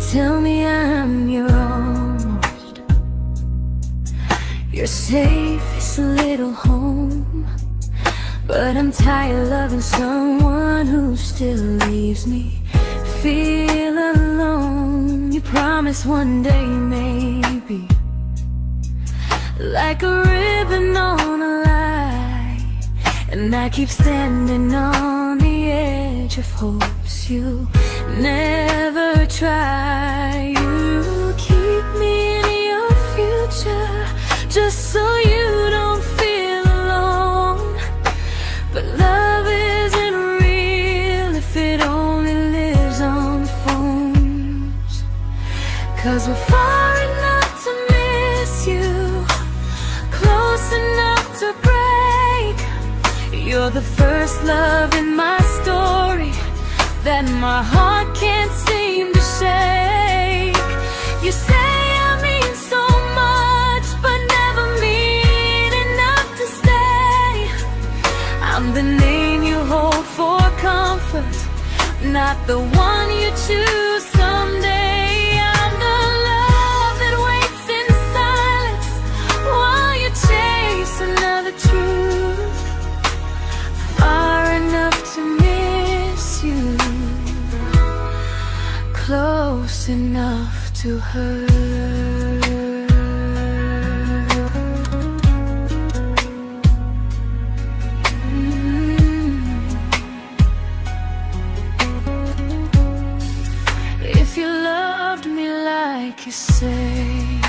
tell me I'm your almost, your safest little home. But I'm tired loving someone who still leaves me feel alone. You promise one day maybe, like a ribbon on a line, and I keep standing on the edge of hopes you never try. You keep me in your future just so you don't feel alone. But love isn't real if it only lives on phones. 'Cause we're far enough to miss you, close enough to break. You're the first love in my story that my heart can't seem to shake. You say I mean so much, but never mean enough to stay. I'm the name you hold for comfort, not the one you choose someday. I'm the love that waits in silence while you chase another truth. Far enough to miss you, close enough to hurt. If you loved me like you say,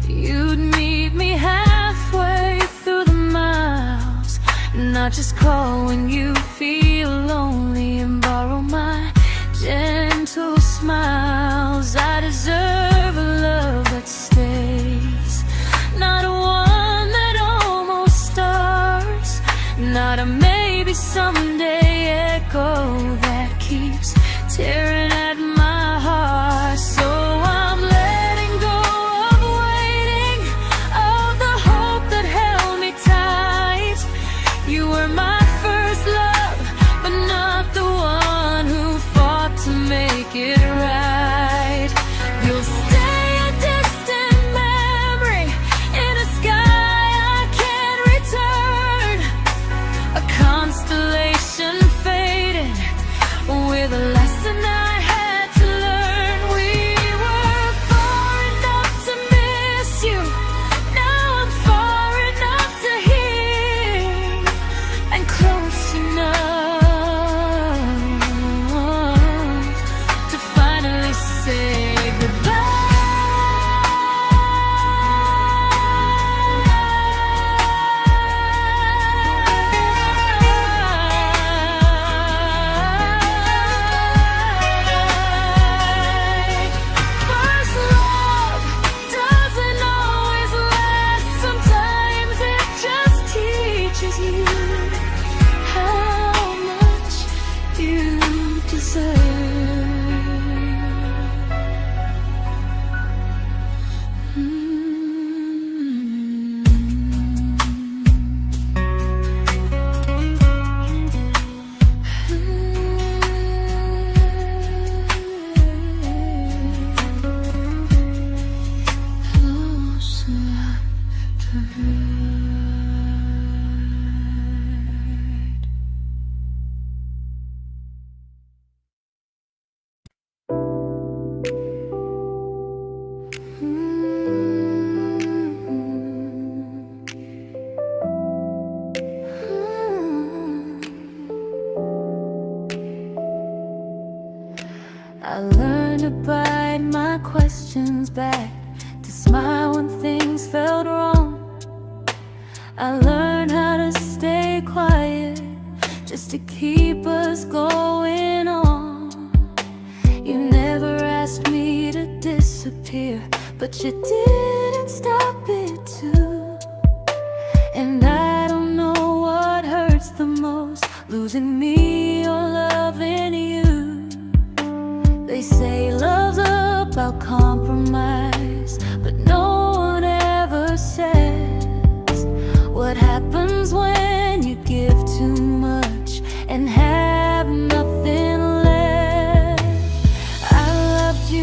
you'd meet me halfway through the miles, not just call when you feel lonely and borrow my gentle smiles. I deserve a love that stays, not one that almost starts, not a maybe someday echo that keeps tearing at my heart. So I'm letting go of waiting, of the hope that held me tight. You were my first love, but not the one who fought to make it right. You'll stay a distant memory in a sky I can't return, a constellation faded with a lesson I had to learn. We were far enough to miss you, now I'm far enough to hear, and close enough to finally say goodbye. First love doesn't always last, sometimes it just teaches you how much you deserve. Close enough to hurt. I learned to bite my questions back, to smile when things felt wrong. I learned how to stay quiet just to keep us going on. You never asked me to disappear, but you didn't stop it too. And I don't know what hurts the most, losing me or loving you. They say love's about compromise, but no one ever says what happens when you give too much and have nothing left. I loved you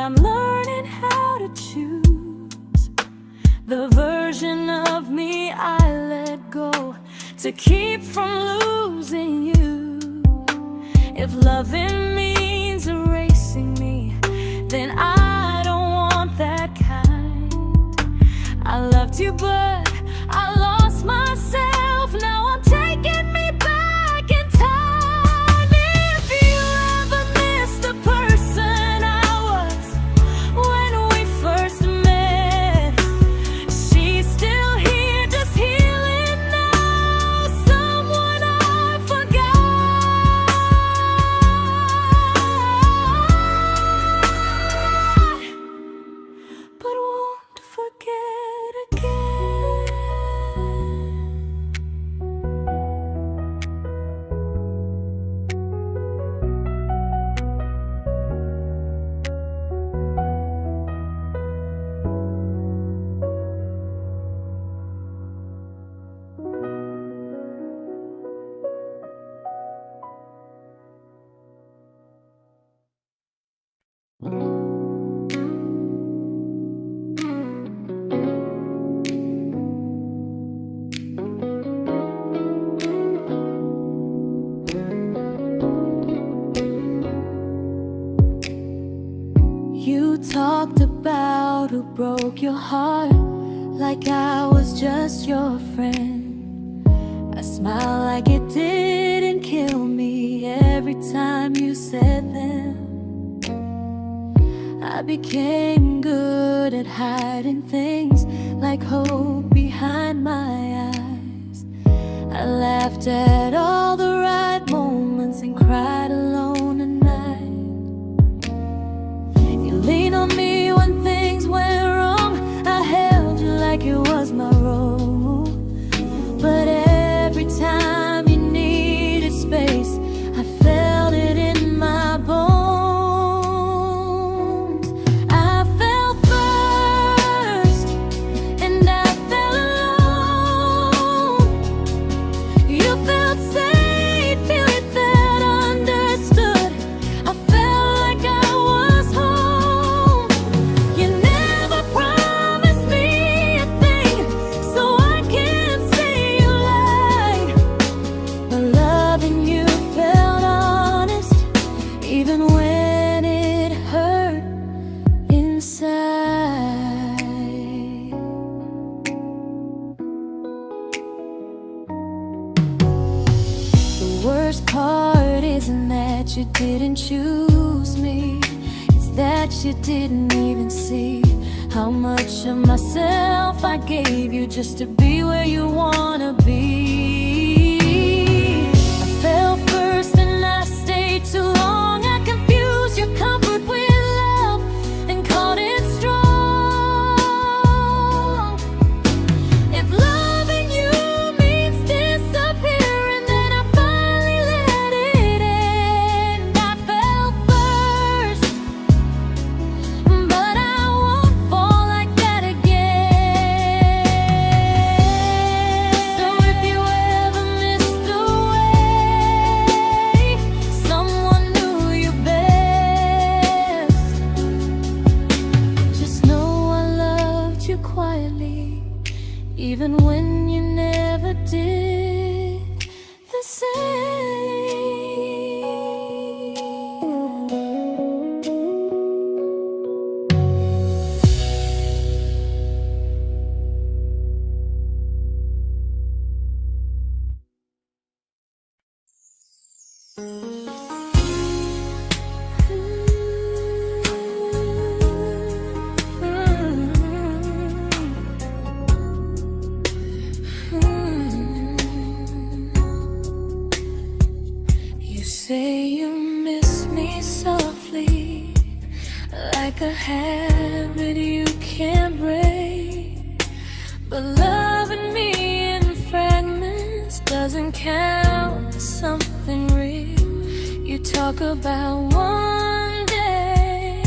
I'm learning how to choose the version of me I let go to keep from losing you. If loving means erasing me, then I don't want that kind. I loved you, but I lost myself. Now I'm taking me back in time. If you ever miss the person I was when we first met, she's still here, just healing now. Someone I forgot, but won't forget again. You talked about who broke your heart, like I was just your friend. I smiled like it didn't kill me every time you said them. I became good at hiding things like hope behind my eyes. I laughed at all the right moments and cried alone at night. You leaned on me when things went wrong. I held you like it was my role. But every time you needed space, I felt it in my bones. I fell first, and I fell alone. You felt safe, feeling that understood. I felt like I was home. You never promised me a thing, so I can't say you lied. But loving you felt honest, even when it hurt inside. The worst part isn't that you didn't choose me, it's that you didn't even see how much of myself I gave you just to be where you wanna be. I fell first and I stayed too long. I confused your comfort with love and called it strong. If loving you means disappearing, then I finally let it end. I fell first, but I won't fall like that again. So if you ever missed the way someone knew you best, just know I loved you quietly, even when you never did the same. You say you miss me softly, like a habit you can't break. But loving me in fragments doesn't count as something real. You talk about one day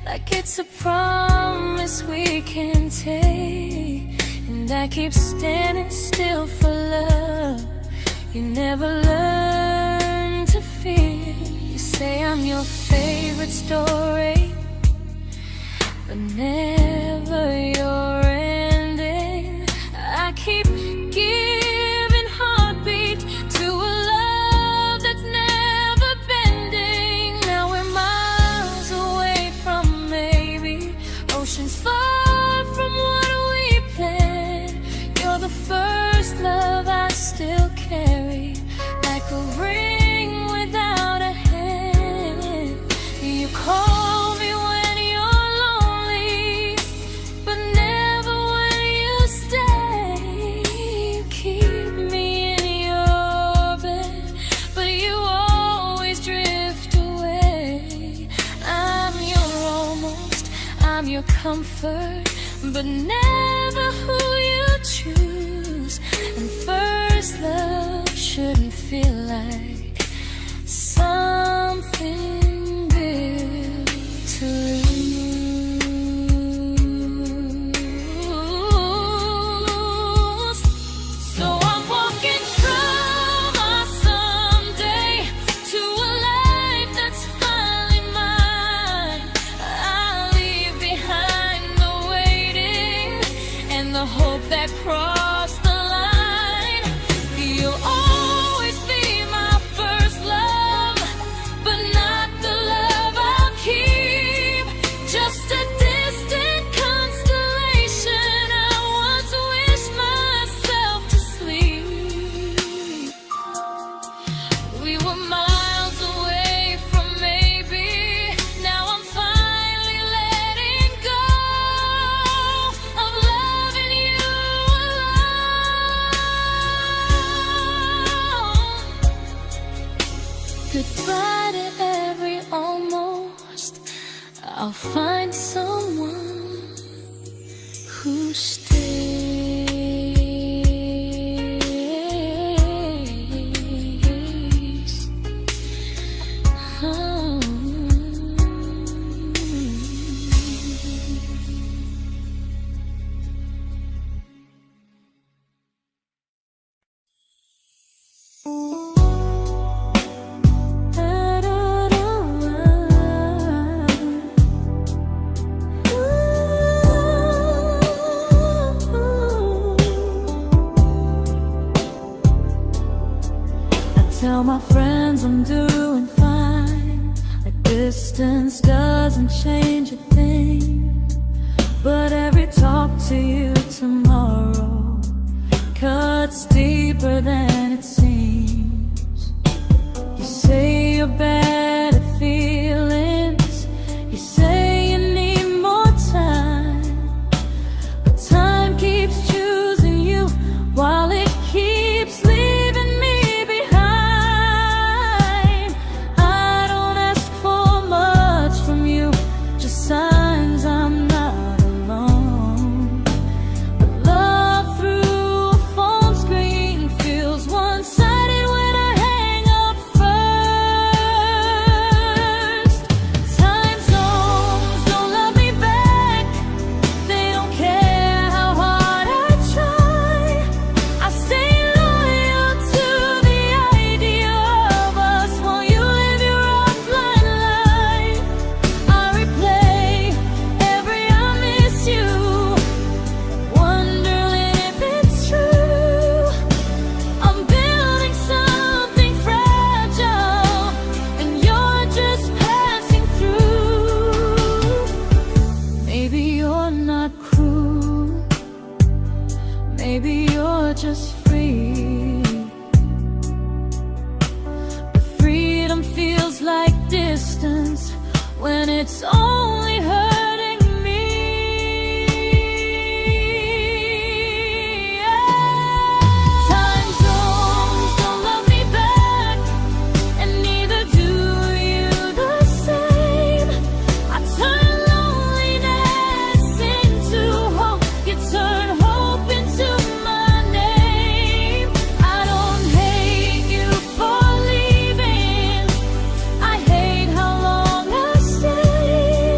like it's a promise we can take, and I keep standing still for love. You never learn to feel. You say I'm your favorite story, but never your ending. I keep giving heartbeat to a love that's never bending. Now we're miles away from maybe, oceans far from what we planned. You're the first love I still carry, like a ring without a hand. You call me when you're lonely, but never when you stay. You keep me in your bed, but you always drift away. I'm your almost, I'm your comfort, but never who you choose. And first love shouldn't feel like something built to lose. So I'm walking through my someday to a life that's finally mine. I'll leave behind the waiting and the hope that crossed the line. You'll always be my first love, but not the love I'll keep. Just a distant constellation I once wished myself to sleep. We were miles away from maybe, now I'm finally letting go of loving you alone. Goodbye to every almost, I'll find someone who stays. Oh. Tell my friends I'm doing fine, like distance doesn't change a thing. But every talk to you tomorrow cuts deeper than it seems. You say you're bad at feelings, you say you need more time, but time keeps choosing you while it keeps leaving me behind. I don't ask for much from you, just signs I'm not alone. But love through a phone screen feels one-sided when I hang up first. Time zones don't love me back, they don't care how hard I try. I stay loyal to the idea of us while you live your offline life. I replay every I miss you, wondering if it's true. I'm building something fragile, and you're just passing through. Maybe you're not cruel, maybe you're just free. But freedom feels like distance when it's only hurting me. Time zones don't love me back, and neither do you the same. I turn loneliness into hope, you turn hope into my name. I don't hate you for leaving, I hate how long I stayed.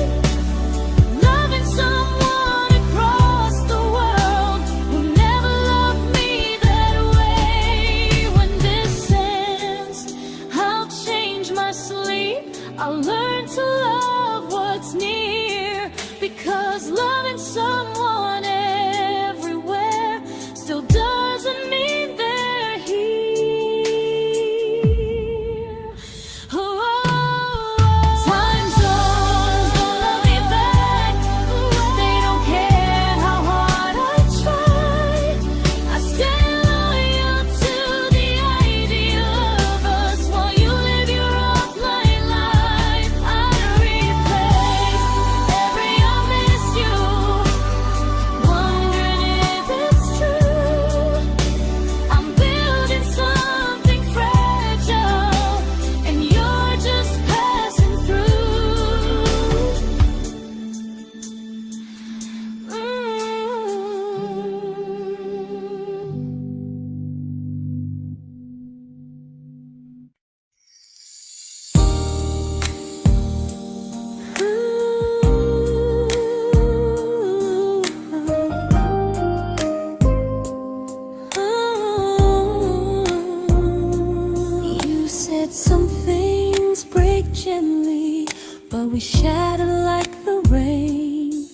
we shattered like the rain,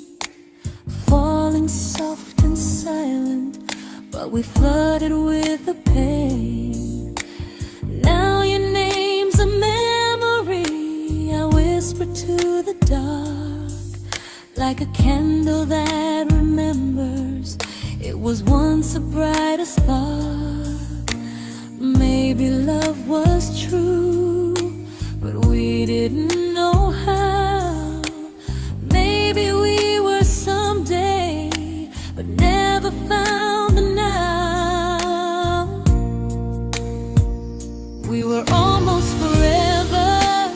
falling soft and silent, but we flooded with the pain. Now your name's a memory I whisper to the dark, like a candle that remembers it was once a brighter spark. Maybe love was true, but we didn't know how. Maybe we were someday, but never found the now. We were almost forever,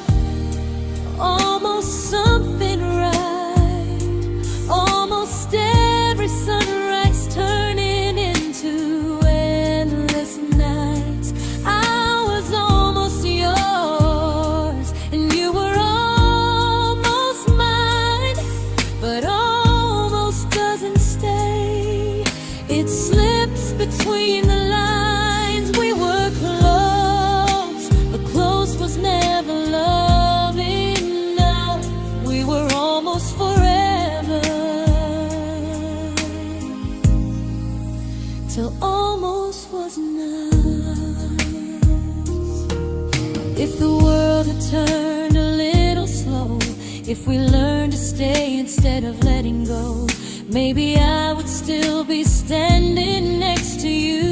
almost something right, almost every sunrise turning into endless nights. I was almost yours, and you were almost mine, but almost doesn't stay. It slips between the lines. We were close, but close was never love enough. We were almost forever, till almost was enough. If the world had turned a little slow, if we learned to stay instead of letting go, maybe I would still be standing next to you.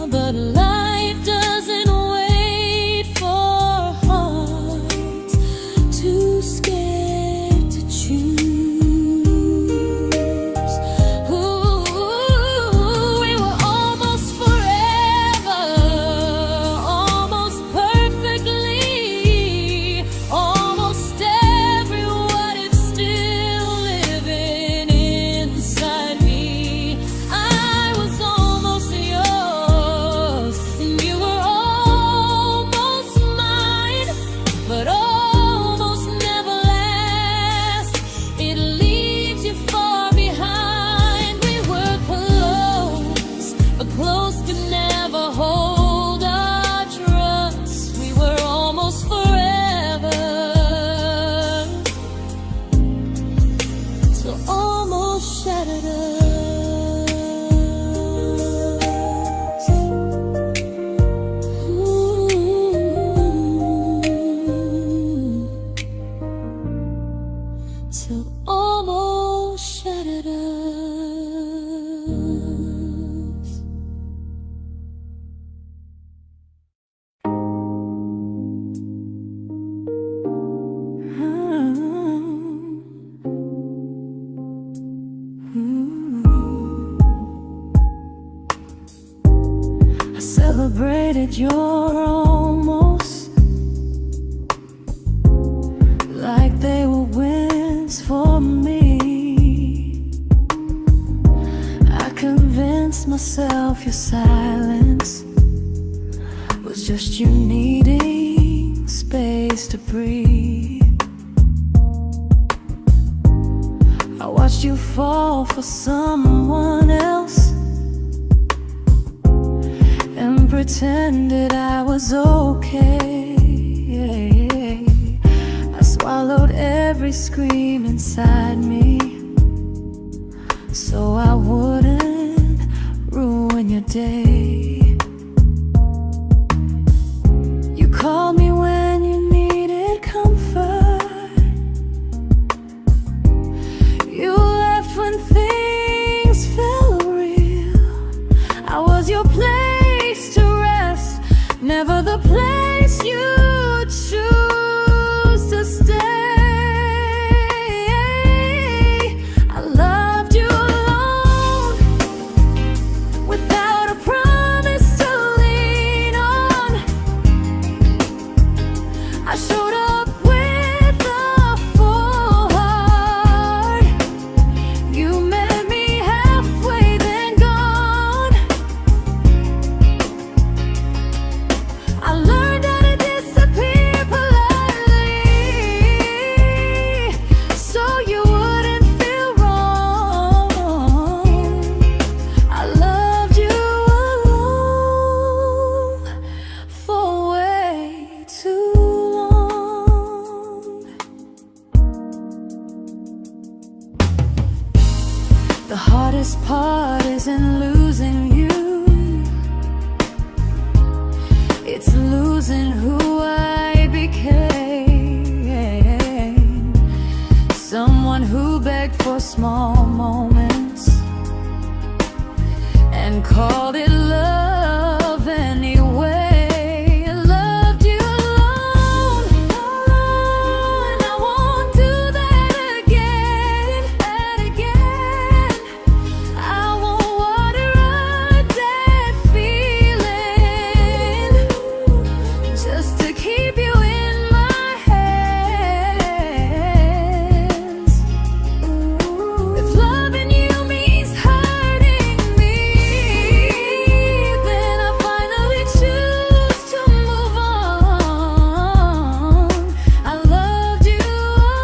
But life doesn't wait for hearts too scared to choose. Ooh, we were almost forever, almost perfectly, almost every what if still living inside me. I was almost yours, and you were almost mine, but almost never lasts. It leaves you far behind. We were close, but close could never hold our trust. We were almost forever, till almost shattered us. Ooh, till almost shattered us. I celebrated your almost like they were wins for me. I convinced myself your silence was just you needing space to breathe. I watched you fall for someone else and pretended I was okay. I swallowed every scream inside me so I wouldn't ruin your day. You called me when you needed comfort. You left when things felt real. I was your place to rest, never the place you choose to stay. I loved you alone, without a promise to lean on. I showed up with a full heart. You met me halfway, then gone. I learned how to disappear heart isn't losing you, it's losing who I became. Someone who begged for small moments and called it love anyway. Loved you alone, and I won't do that again, and again. I won't water a dead feeling just to keep you in my hands. If loving you means hurting me, then I finally choose to move on. I loved you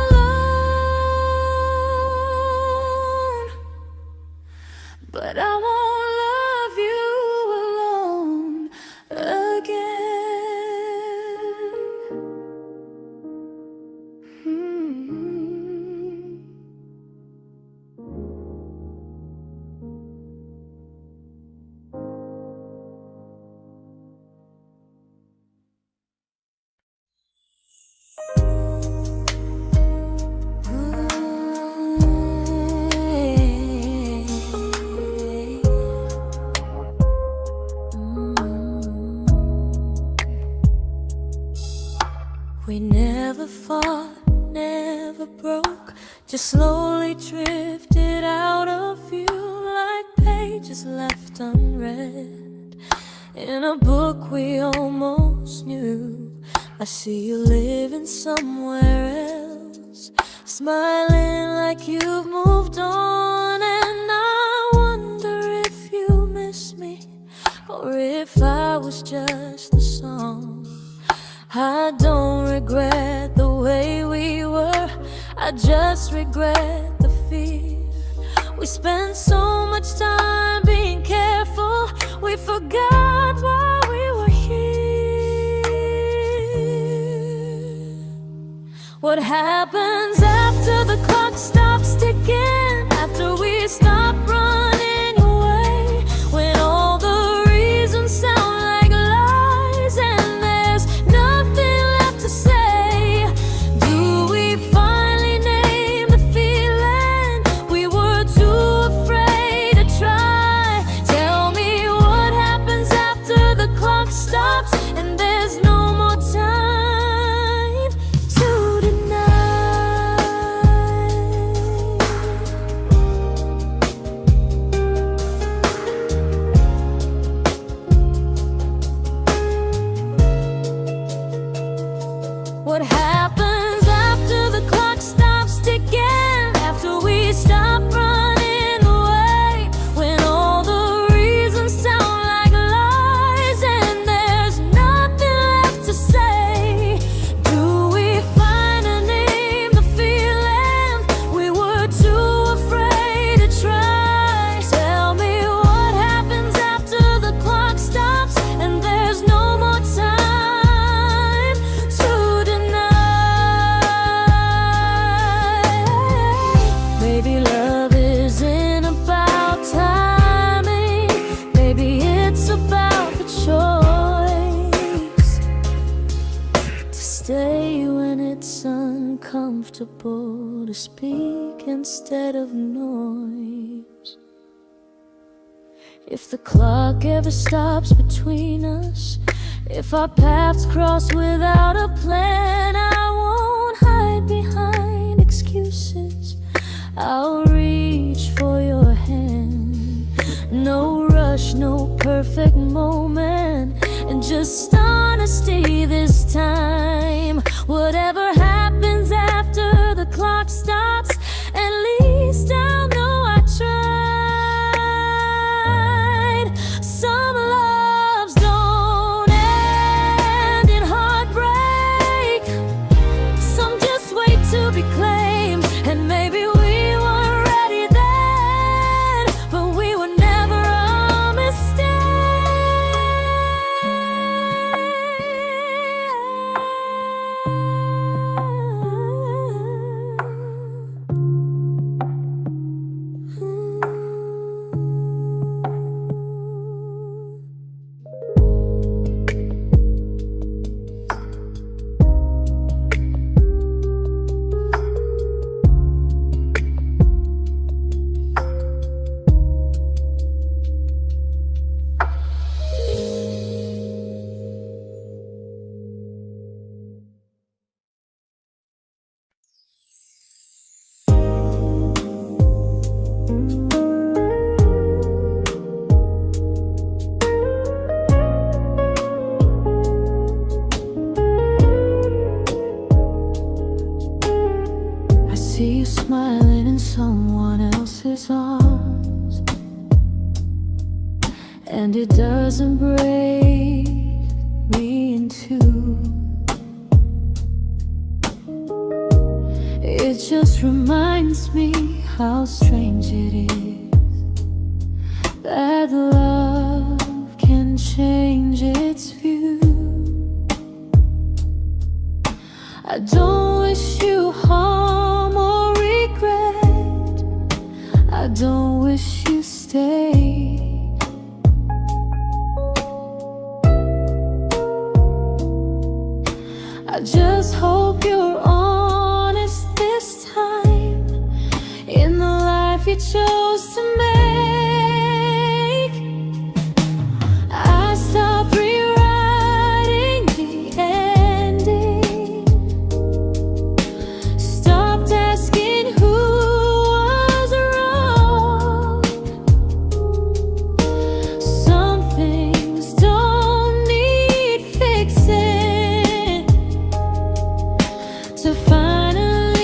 alone, but I won't love you alone again. We never fought, never broke, just slowly drifted out of view like pages left unread in a book we almost knew. I see you living somewhere else, smiling like you've moved on, and I wonder if you miss me or if I was just a song. I don't regret the way we were, I just regret the fear. We spent so much time being careful, we forgot why we were here. What happens after the clock stops ticking, after we stop running away, when all the reasons sound like lies and there's nothing left to say? Do we finally name the feeling we were too afraid to try? Tell me what happens after the clock stops and there's no more time to deny. What happens after the clock stops ticking, after we stop running away, when all the reasons sound like lies and there's nothing left to say? Do we finally name the feeling we were too afraid to try? Tell me what happens after the clock stops and there's no more time to deny. Maybe love isn't about timing, maybe it's about the choice to stay when it's uncomfortable, to speak instead of noise. If the clock ever stops between us, if our paths cross without a plan, I won't hide behind excuses, I'll reach for your hand. No rush, no perfect moment, and just honesty this time. Whatever happens after the clock stops, at least I'll know I tried. Some loves don't end in heartbreak, some just wait to be claimed, and maybe we weren't ready then, but we were never a mistake. and it doesn't break me in two. It just reminds me how strange it is that love can change its view. I don't wish you harm or regret. I don't wish you stay. I just hope you're honest this time in the life you chose to make. I stopped rewriting the ending, stopped asking who was wrong. Some things don't need fixing to finally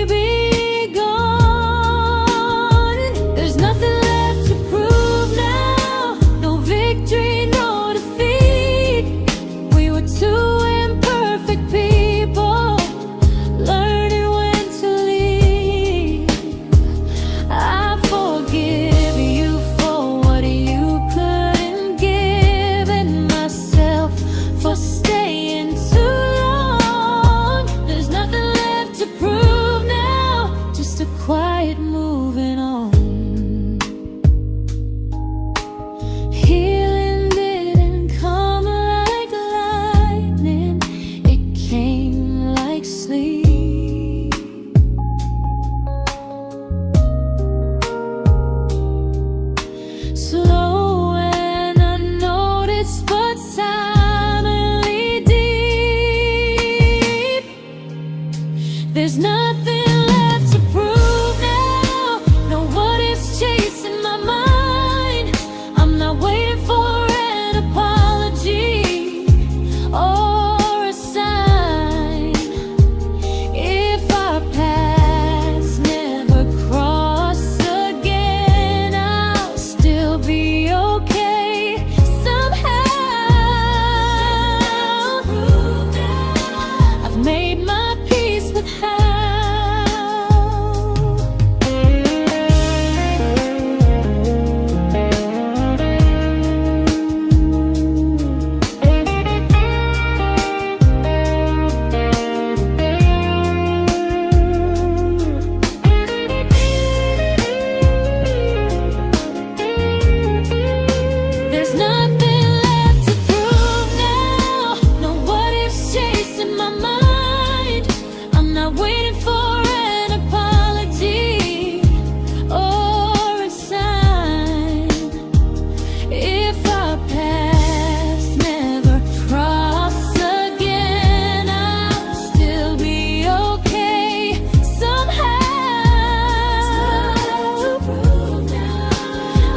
be gone. There's nothing left to prove now, no victory, no defeat. We were two imperfect people, learning when to leave. I forgive you for what you couldn't give, and myself for staying too long. There's nothing left to prove now, just a quiet moving on. Healing didn't come like lightning, it came like sleep. Slow and unnoticed, but silently deep. There's nothing left to prove now, no what ifs chasing my mind. I'm not waiting for an apology or a sign. If our paths never cross again, I'll still be okay somehow. I've made my peace with how. There's nothing left to prove now, no what ifs chasing my mind. I'm not waiting for an apology or a sign. If our paths never cross again, I'll still be okay somehow.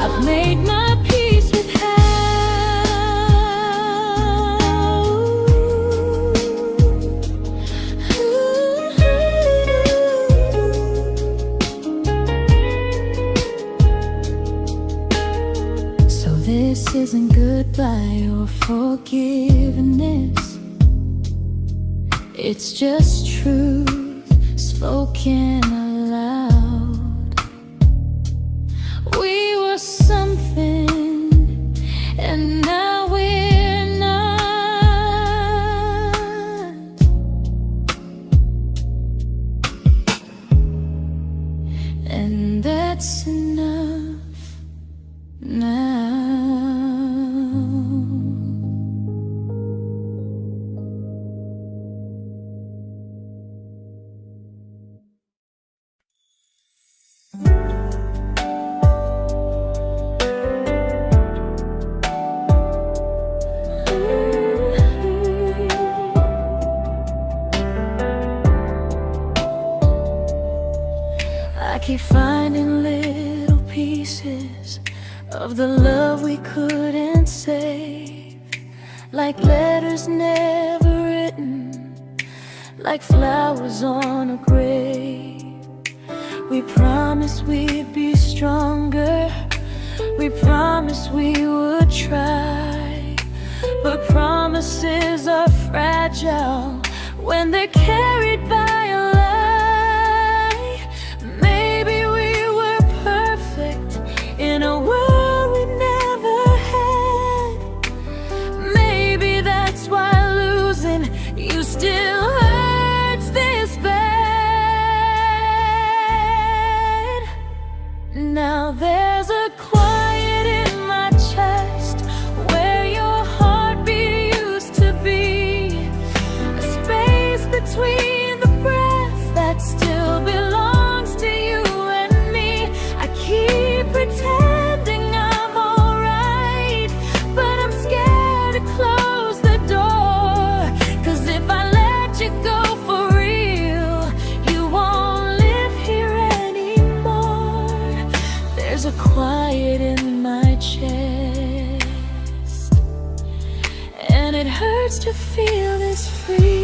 I've made my peace with how. So this isn't goodbye or forgiveness, it's just truth spoken aloud. We were something, and now we're not. And that's enough now. I keep finding little pieces of the love we couldn't save, like letters never written, like flowers on a grave. We promised we'd be stronger, We promised we would try, but promises are fragile when they're carried by a lie. Maybe we were perfect in a world we never had. Maybe that's why losing you still hurts this bad. Now there's a quiet in my chest where your heartbeat used to be, a space between the breath that still belongs to you and me. I keep pretending I'm alright, but I'm scared to close the door. 'Cause if I let you go for real, you won't live here anymore. There's a quiet in my chest, and it hurts to feel this free.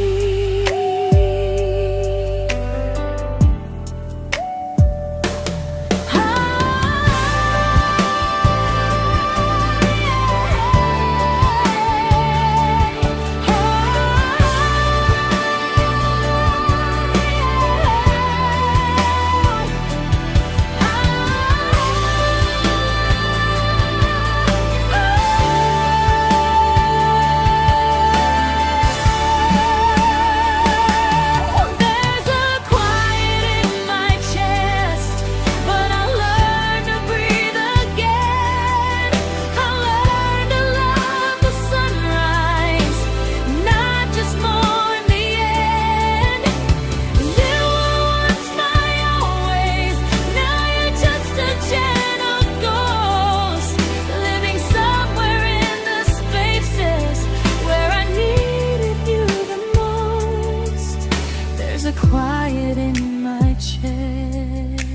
Quiet in my chest,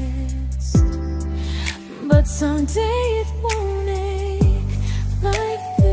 but someday it won't ache like this.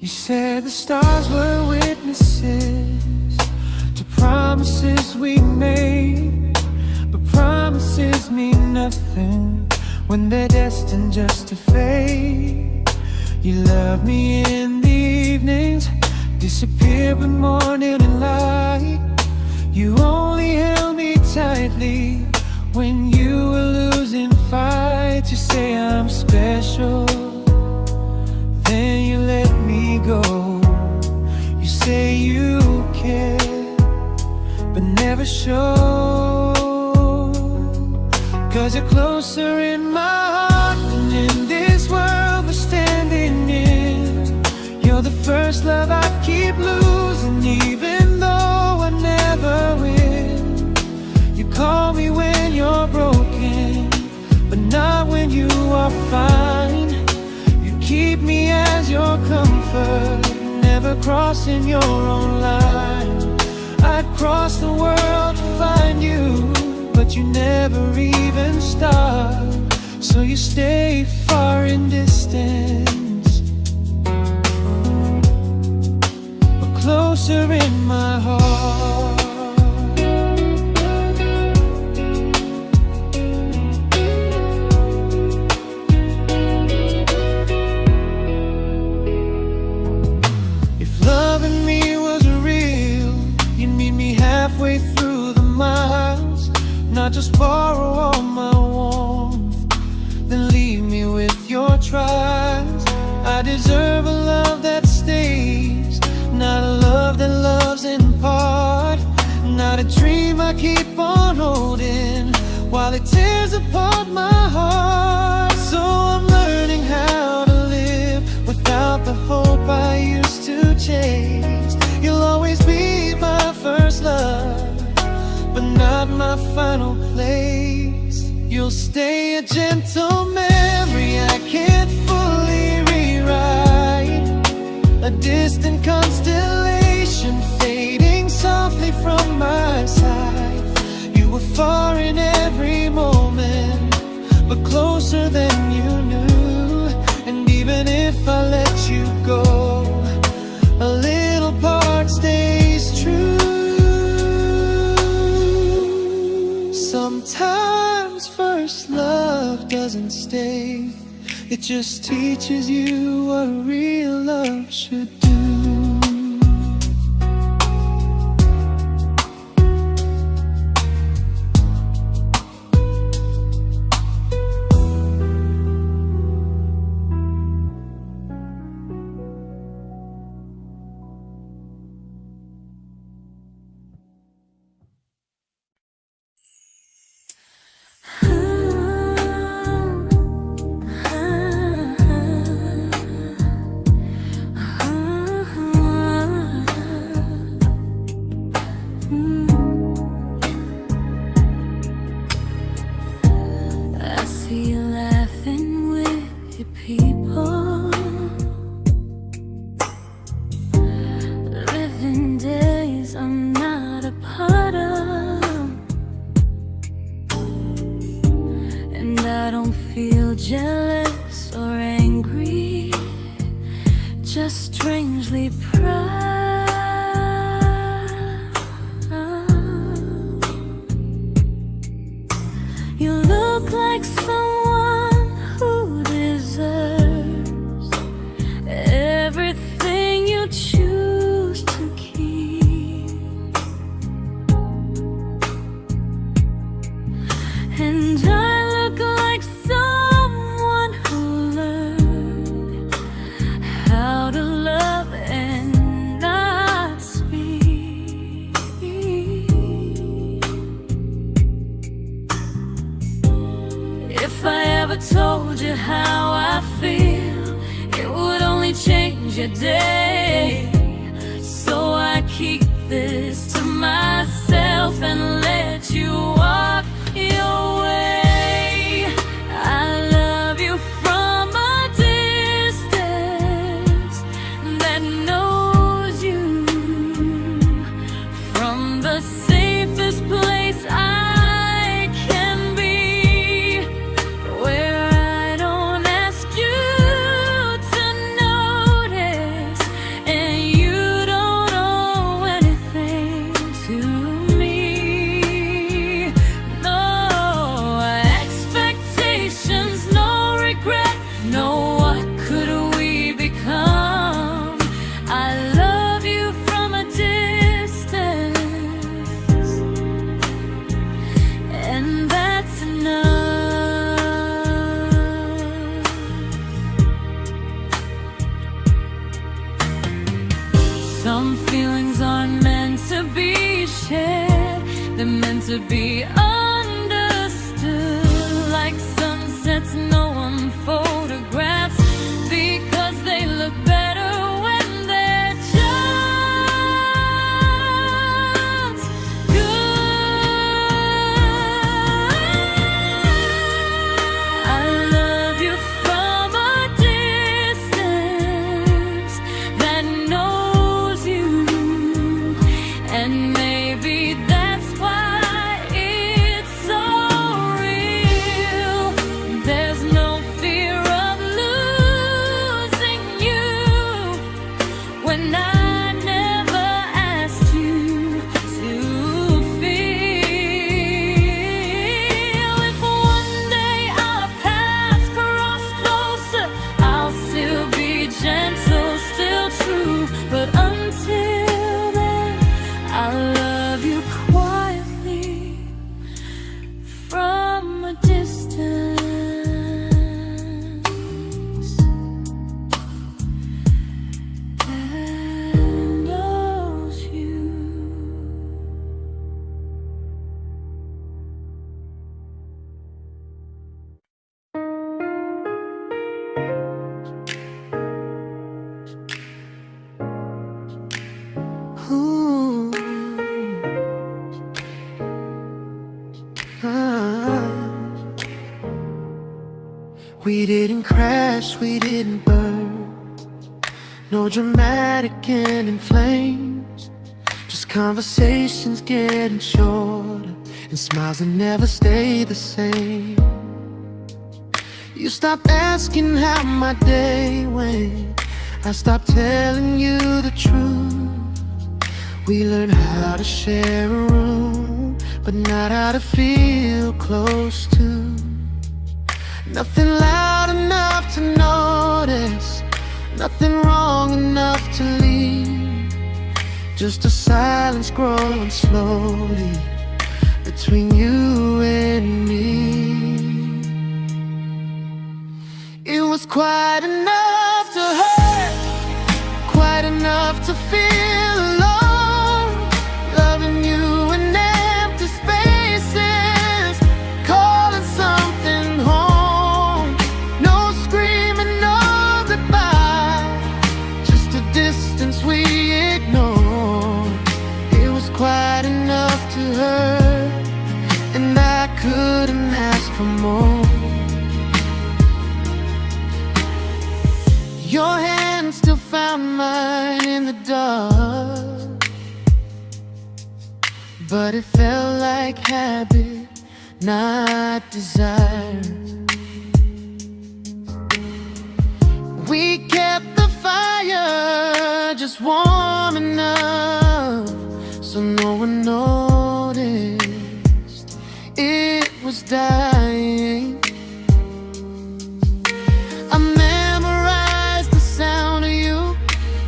You said the stars were witnesses to promises we made, but promises mean nothing when they're destined just to fade. You love me in the evenings, disappear when morning and light. You only held me tightly when you were losing fights. You say I'm special, then you let me go. You say you care, but never show. 'Cause you're closer in my heart than in this world we're standing in. You're the first love I keep losing, even though I never win. You call me when you're broken, but not when you are fine. Keep me as your comfort, never crossing your own line. I'd cross the world to find you, but you never even start. So you stay far in distance, but closer in my heart. Halfway through the miles, not just borrow all my warmth, then leave me with your trials. I deserve a love that stays, not a love that loves in part. Not a dream I keep on holding while it tears apart my heart. So I'm learning how to live without the hope I used to chase. You'll always be my first love, but not my final place. You'll stay a gentle memory distant constellation fading softly from my side. You were far in every moment, but closer than you knew. And even if I let you go, a little part stays true. Sometimes first love doesn't stay, it just teaches you what real love should do. Jealous or angry, just strangely proud. You look like someone who deserves everything you choose to keep. And I look like someone who learned how to love and not speak. If I ever told you how I feel, it would only change your day. So I keep this to myself and let you walk your way. I love you from a distance that knows you, from the safest place I can be, where I don't ask you to notice and you don't owe anything to me. No expectations, no regret, no what could we become. I love you from a distance, and that's enough. Some feelings aren't meant to be shared, they're meant to be understood. Like sunsets no one photographs, because they look better when they're just good. I love you from a distance that knows you, and maybe that's why it's so real. There's no fear of losing you when I never asked you to feel. If one day our paths cross closer, I'll still be gentle, still true. But until then, I love you quietly from a distance that knows you. Ooh. Ah. We didn't crash, we didn't burn. No dramatic ending flames, just conversations getting shorter, and smiles that never stay the same. You stopped asking how my day went, I stopped telling you the truth. We learned how to share a room, but not how to feel close to. Nothing loud enough to notice, nothing wrong enough to leave. Just a silence growing slowly between you and me. It was quite enough to hurt, quite enough to feel alone. Loving you in empty spaces, calling something home. No screaming, no goodbye, just a distance we ignored. It was quite enough to hurt, and I couldn't ask for more. Your hand still found mine in the dark, but it felt like habit, not desire. We kept the fire just warm enough so no one noticed it was dying. I memorized the sound of you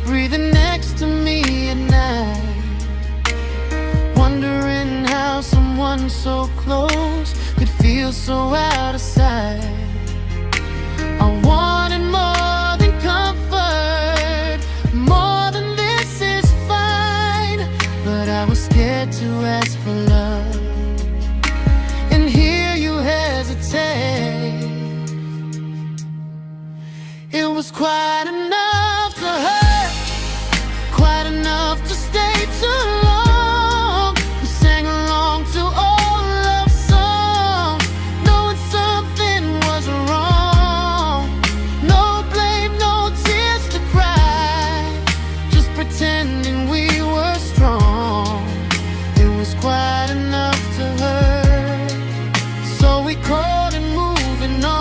breathing next to me at night, wondering how someone so close could feel so out of sight. I wanted more than comfort, more than this is fine, but I was scared to ask for love, and here you hesitate. It was quite enough to hurt, quite enough to stay too long. We sang along to old love songs, knowing something was wrong. No blame, no tears to cry, just pretending we were strong. It was quite enough to hurt, so we called it moving on.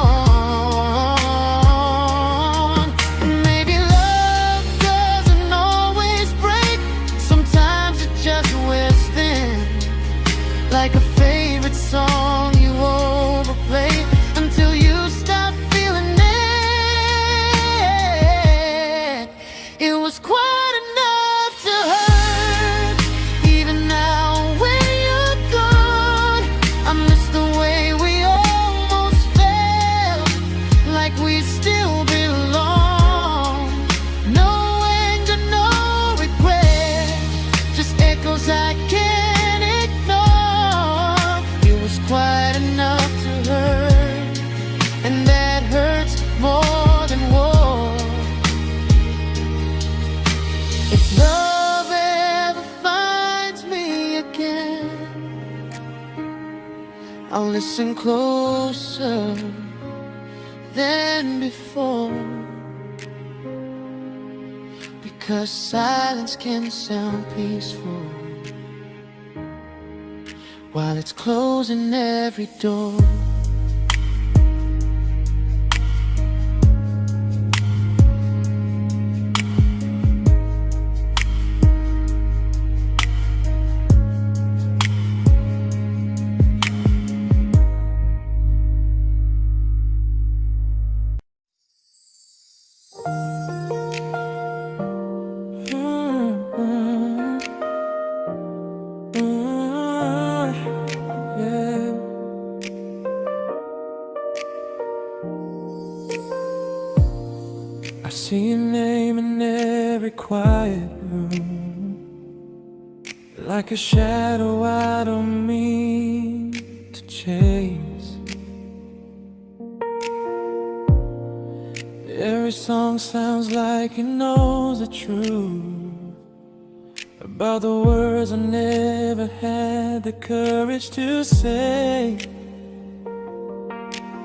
Maybe love doesn't always break, sometimes it just wears thin, like a favorite song you overplay until you stop feeling it. It was quite enough to hurt, even now when you're gone. I miss the way we almost felt, like we still belong. No anger, no regret, just echoes I can't ignore. It was quite enough to hurt, and that hurts more than war. If love ever finds me again, I'll listen closer than before, because silence can sound peaceful while it's closing every door. Yeah. I see your name in every quiet room, like a shadow I don't mean to chase. Every song sounds like it knows the truth about the words I never had the courage to say.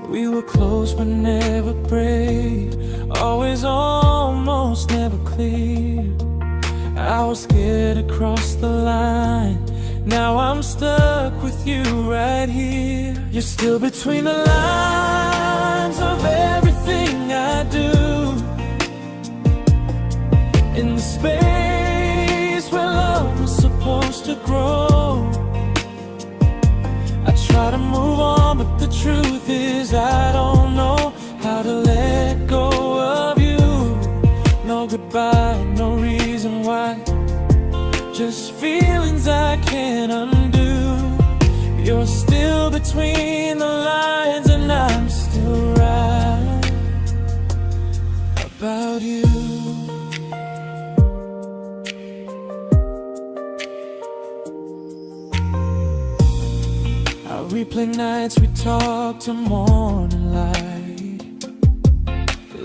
We were close but never brave, always almost, never close. clear. I was scared to cross the line. Now I'm stuck with you right here. You're still between the lines of everything I do. In the space where love was supposed to grow. I try to move on, but the truth is I don't know how to let go of you. No goodbye, no reason why. Just feelings I can't undo. You're still between the lines, and I'm still right about you. I replay nights we talk till morning light,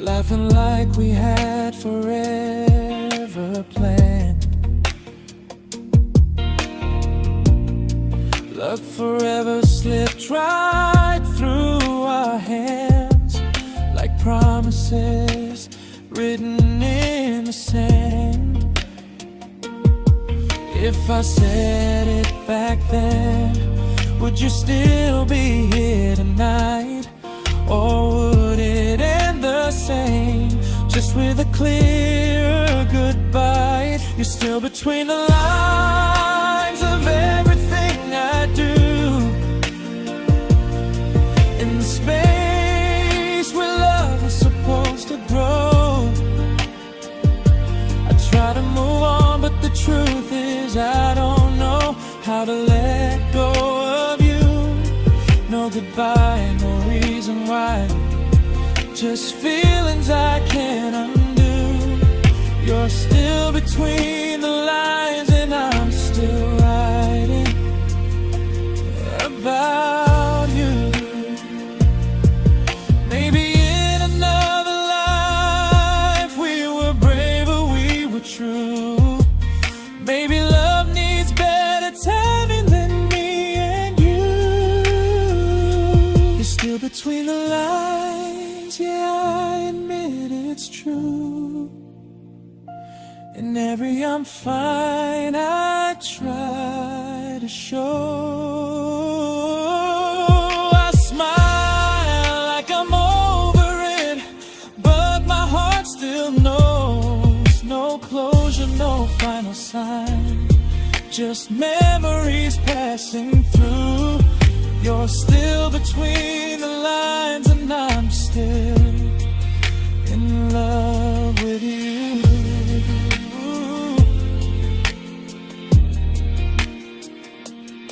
laughing like we had forever planned. Luck forever slipped right through our hands, like promises written in the sand. If I said it back then, would you still be here tonight? Or would it end the same, just with a clear goodbye? You're still between the lines of everything I do. In the space where love was supposed to grow. I try to move on, but the truth is I don't know how to let go of you. No goodbye, no reason why. Just feelings I can't undo. You're still between the lines, and I'm still writing about you. Maybe in another life we were braver, we were true. Maybe love needs better timing than me and you. You're still between the lines, yeah, I admit it's true. In every I'm fine I try to show. I smile like I'm over it, but my heart still knows. No closure, no final sign, just memories passing through. You're still between the lines, and I'm still in love with you.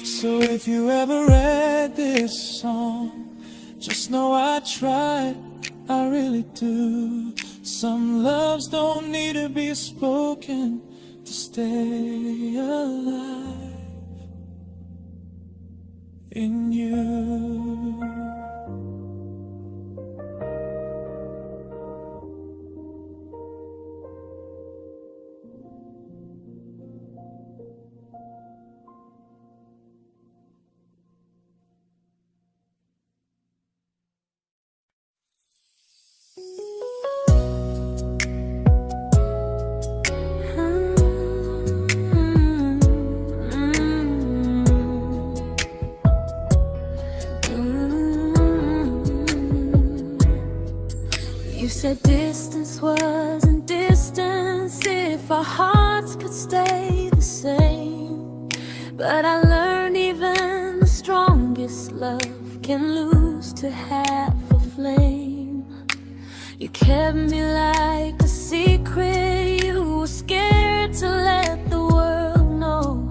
So if you ever read this song, just know I tried, I really do. Some loves don't need to be spoken to stay alive in you. You said distance wasn't distance if our hearts could stay the same. But I learned even the strongest love can lose to half a flame. You kept me like a secret, you were scared to let the world know.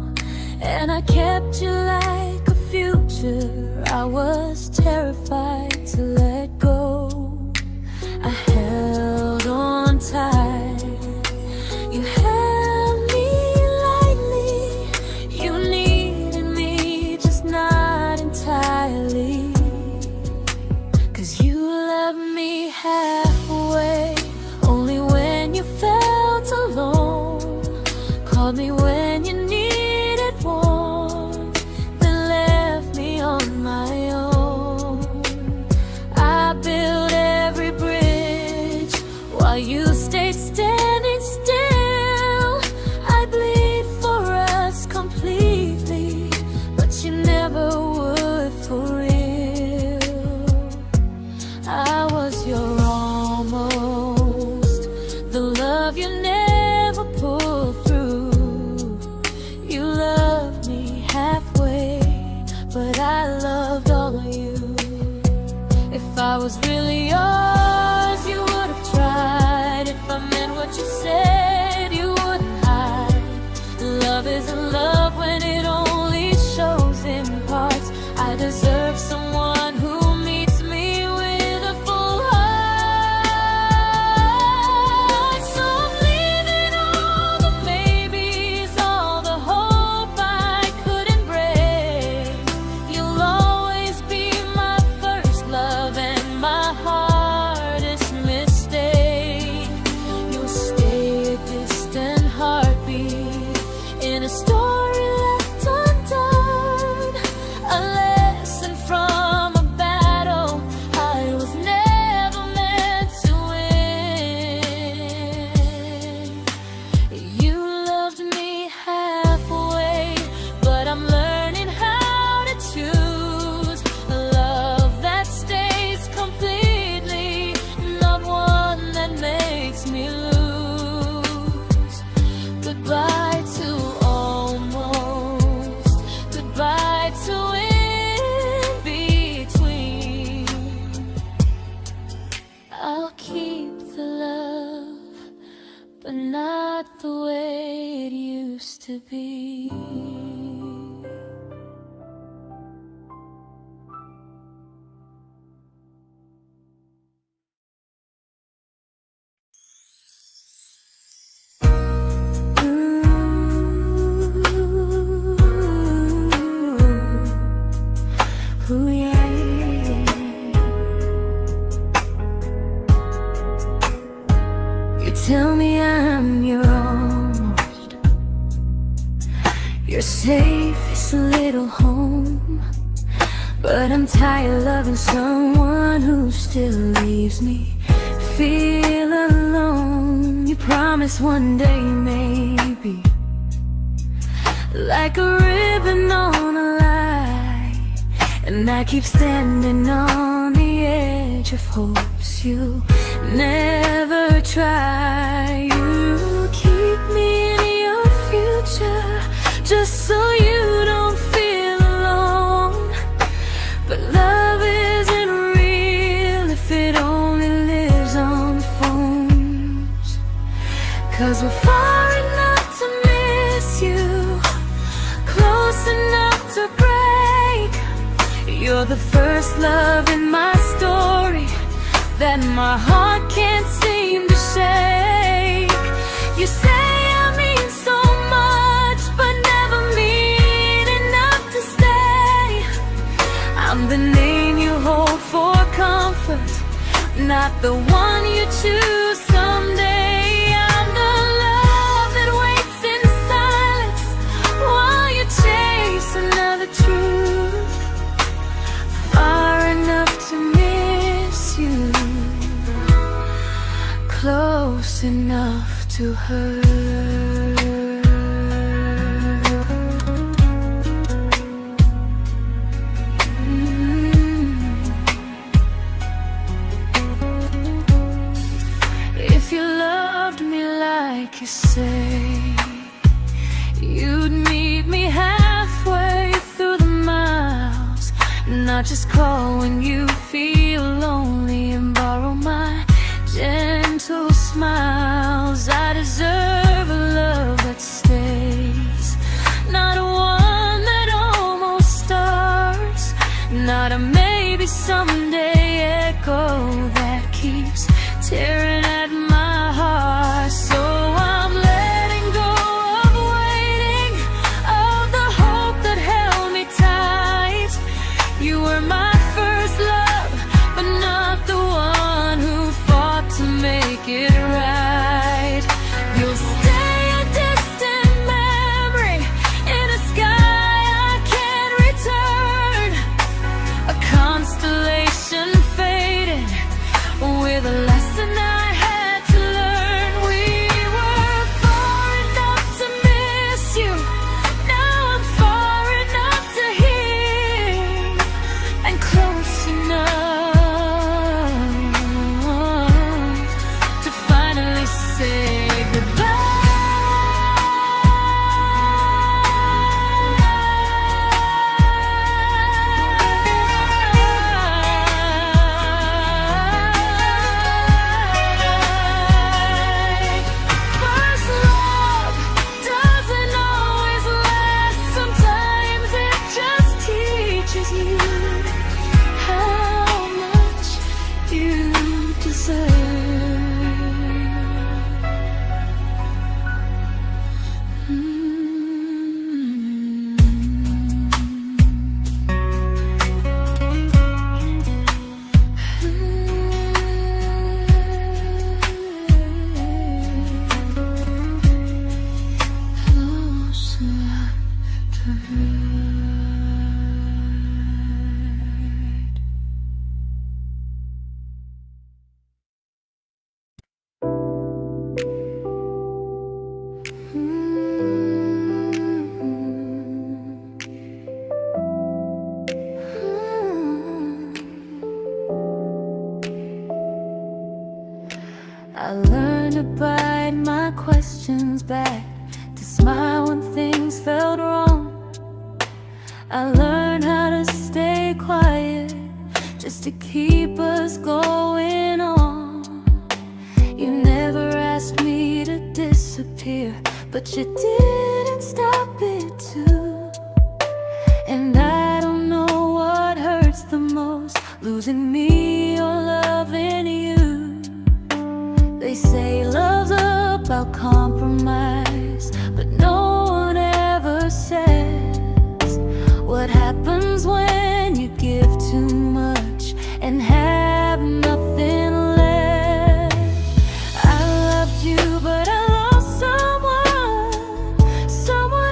And I kept you like a future, I was terrified to let go. I held on tight, you held me lightly. You needed me, just not entirely. 'Cause you loved me halfway, only when you felt alone. Called me when you needed warmth, then left me on my own. I built every bridge while you stayed standing still. love you never pulled through. You loved me halfway, but I loved all of you. If I was really yours, you would have tried. If I meant what you said, you wouldn't hide. Love isn't love when it only shows in parts. I deserve someone who meets me with a full heart. So I'm leaving all the maybes, all the hope I couldn't break. You'll always be my first love and my hardest mistake. You'll stay a distant heartbeat in a story left undone, a lesson from a battle I was never meant to win. You loved me halfway, but I'm learning how to choose a love that stays completely, not one that makes me lose. Goodbye to almost, goodbye to in between. I'll keep the love, but not the way it used to be. Ooh, yeah, yeah. You tell me I'm your almost, your safest little home, but I'm tired loving someone who still leaves me feel alone. You promise one day maybe, like a ribbon on a line, and I keep standing on the edge of hopes you never try. You keep me in your future just so you don't feel alone. But love isn't real if it only lives on phones. 'Cause we're far enough to miss you, close enough to break. You're the first love in my story that my heart can't seem to shake. You say I mean so much, but never mean enough to stay. I'm the name you hold for comfort, not the one you choose someday. I'm the love that waits in silence while you chase another truth. Far enough to miss you, close enough to hurt. If you loved me like you say, you'd meet me halfway through the miles, not just call when you feel lonely and borrow my gentle smiles. I deserve a love that stays, not one that almost starts, not a maybe someday echo that keeps tearing at my heart. So I'm letting go of waiting, of the hope that held me tight. You were my first love, but not the one I learned to bite my questions back, to smile when things felt wrong. I learned how to stay quiet, just to keep us going on. You never asked me to disappear, but you didn't stop it too. And I don't know what hurts the most, losing me or loving you. They say love's about compromise, but no one ever says what happens when you give too much and have nothing left. I loved you, but I lost someone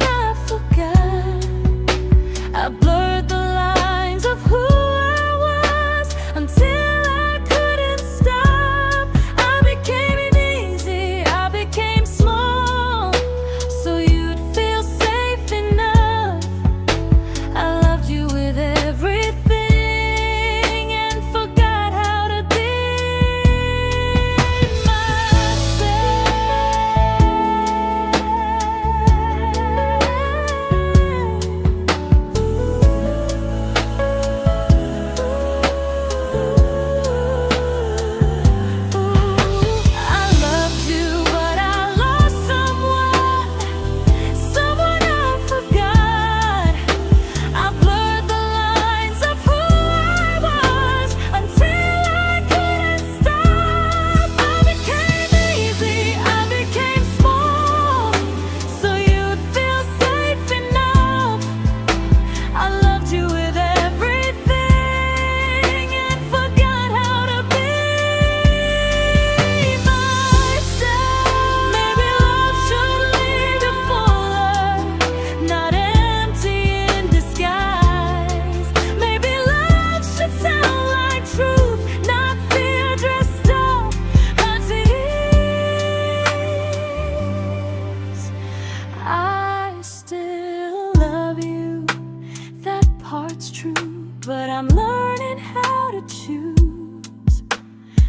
I forgot. I blurred the lines of who I was until I couldn't stop. I became easy, I became small, so you'd feel safe enough. I loved you with everything and forgot how to be I loved you, but I lost someone I forgot. I blurred the lines of who I was until I couldn't stop. I became easy, I became small, so you'd feel safe enough. I loved you with everything and forgot how to be myself. Maybe love should lead you fuller, not empty in disguise. Maybe love should sound like truth, not fear dressed up as ease. I still love you, that part's true, but I'm learning how to choose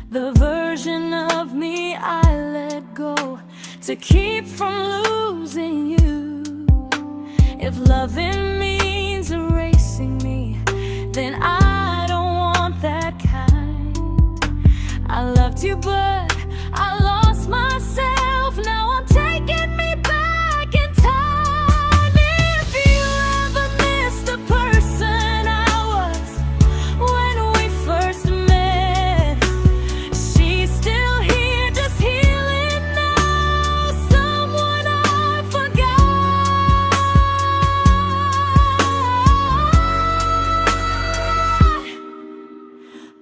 the version of me I let go to keep from losing you. If loving means erasing me, then I don't want that kind. I loved you, but I lost myself. Now I'm taking me back in time. If you ever missed the person I was when we first met, she's still here, just healing now. Someone I forgot,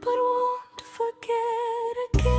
but won't forget again.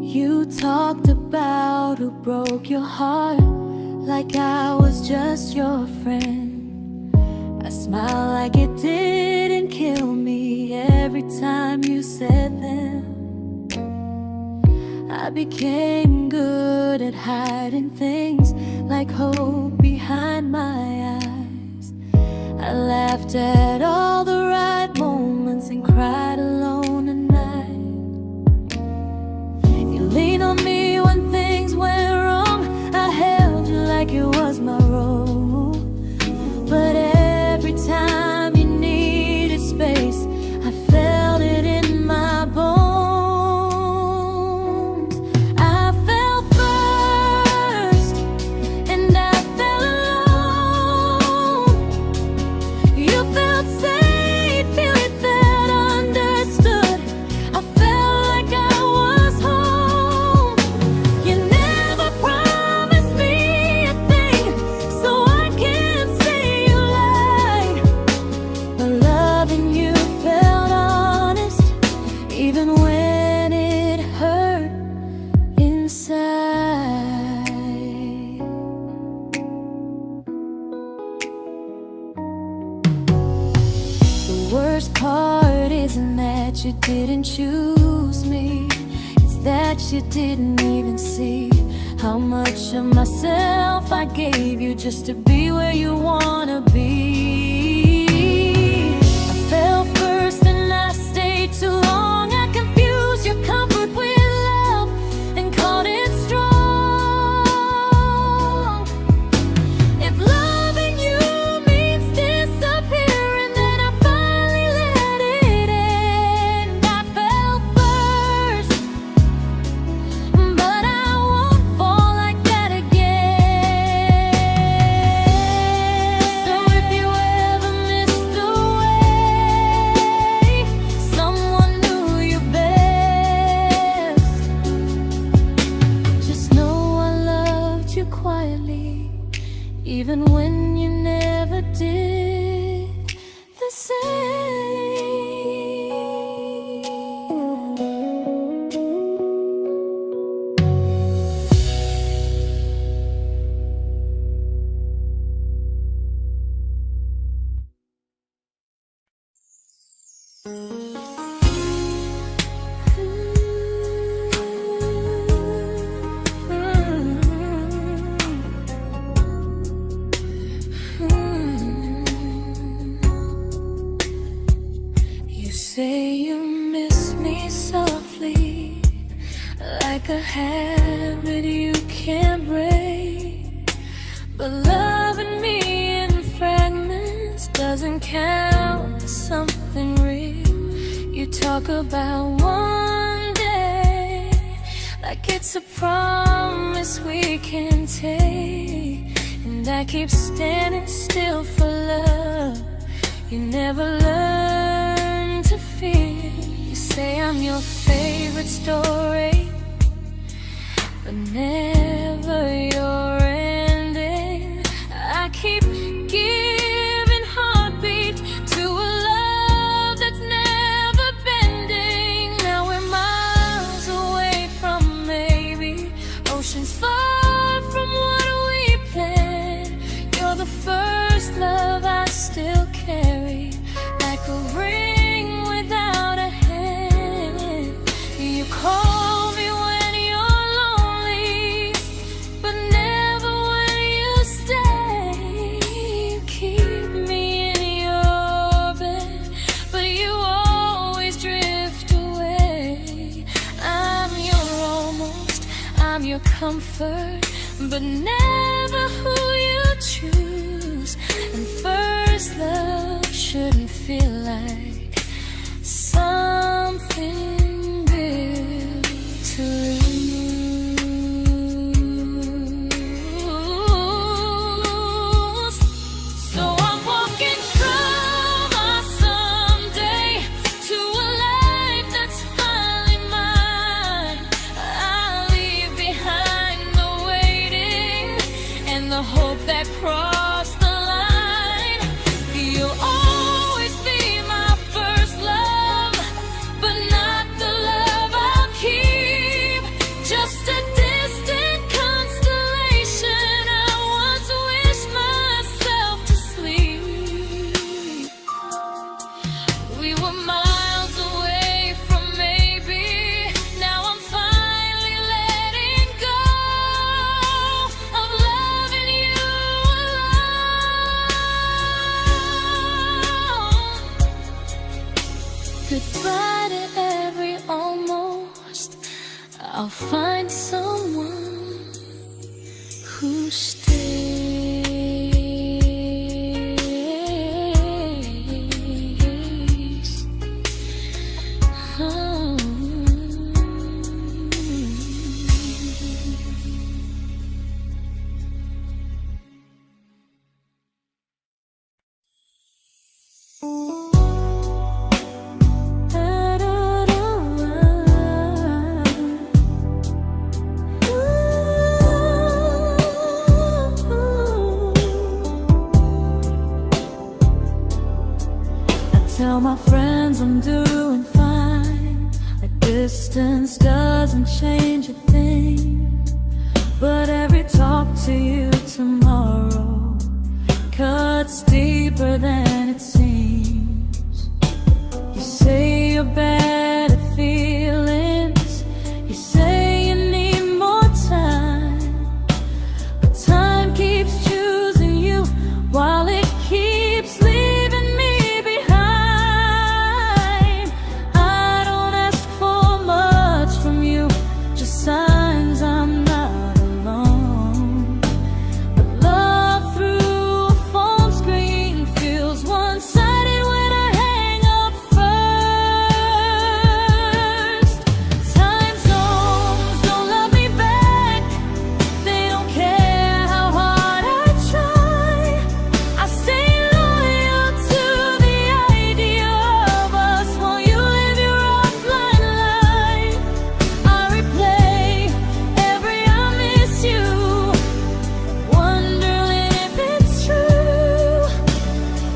You talked about who broke your heart, like I was just your friend. I smile like it didn't kill me every time you said them. I became good at hiding things like hope behind my eyes. I laughed at all the right moments and cried alone at night. You leaned on me when things went wrong. I held you like it was my role. But every time you needed space, I felt it in my bones. I fell first, and I fell alone. You felt safe. worst part isn't that you didn't choose me, it's that you didn't even see how much of myself I gave you just to be where you wanna be. I fell first and I stayed too long. I confused your comfort with love and called it strong. If loving you means disappearing, then I finally let it end. I fell first, but I won't fall like that again. So if you ever missed the way someone knew you best, just know I loved you quietly, even when you never did the same. You say you miss me softly, like a habit you can't break. But loving me in fragments doesn't count as something real. You talk about one day like it's a promise we can take, and I keep standing still for love. You never learn to feel. You say I'm your favorite story, but never your ending. I keep giving heartbeat to a love that's never bending. Now we're miles away from maybe oceans far from what we planned. You're the first love I still carry, like a ring without a hand. You call me when you're lonely, but never when you stay. You keep me in your bed, but you always drift away. I'm your almost, I'm your comfort, but never who you choose. And first love shouldn't feel like something built to lose. So I'm walking from my someday to a life that's finally mine. I'll leave behind the waiting and the hope that crossed the line. You'll always be my first love, but not the love I'll keep. Just a distant constellation I once wished myself to sleep. We were miles away from maybe. Now I'm finally letting go of loving you alone. Goodbye to every almost. I'll find someone who stays. Oh. Tell my friends I'm doing fine, that distance doesn't change a thing. But every talk to you tomorrow cuts deeper than it seems. your better feelings. You say you need more time, but time keeps choosing you while it keeps leaving me behind. I don't ask for much from you, just signs I'm not alone. But love through a phone screen feels one-sided when I hang up first. Time zones don't love me back. They don't care how hard I try. I stay loyal to the idea of us while you live your offline life. I replay every I miss you, wondering if it's true.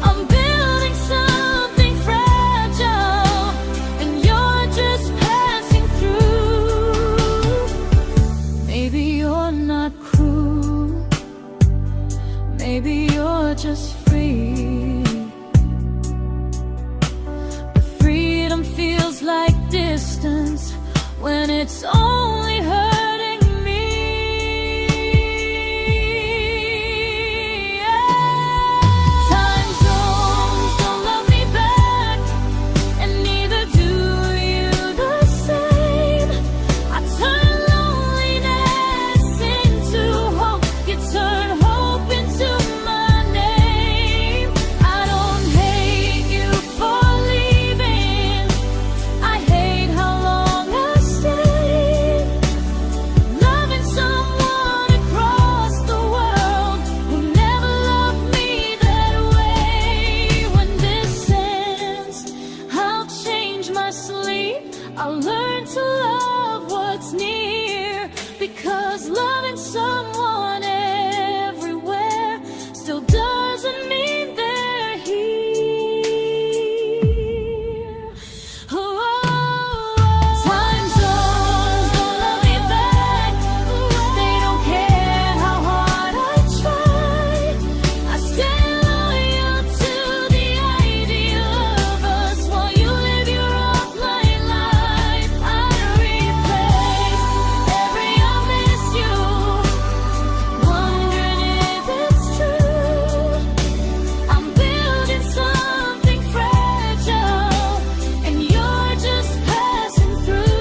I'm building something fragile, and you're just passing through. Maybe you're not cruel, maybe you're just free. But freedom feels like distance when it's only hurting me. Time zones don't love me back, and neither do you the same. I turn loneliness into hope, you turn hope into my name. I don't hate you for leaving, I hate how long I stayed. Loving someone across the world who never loved me that way. When this ends, I'll change my sleep, I'll learn to love what's near, because loving someone everywhere still doesn't mean they're here. Time zones don't love me back. They don't care how hard I try. I stay loyal to the idea of us while you live your offline life. I replay every I miss you, wondering if it's true. I'm building something fragile, and you're just passing through.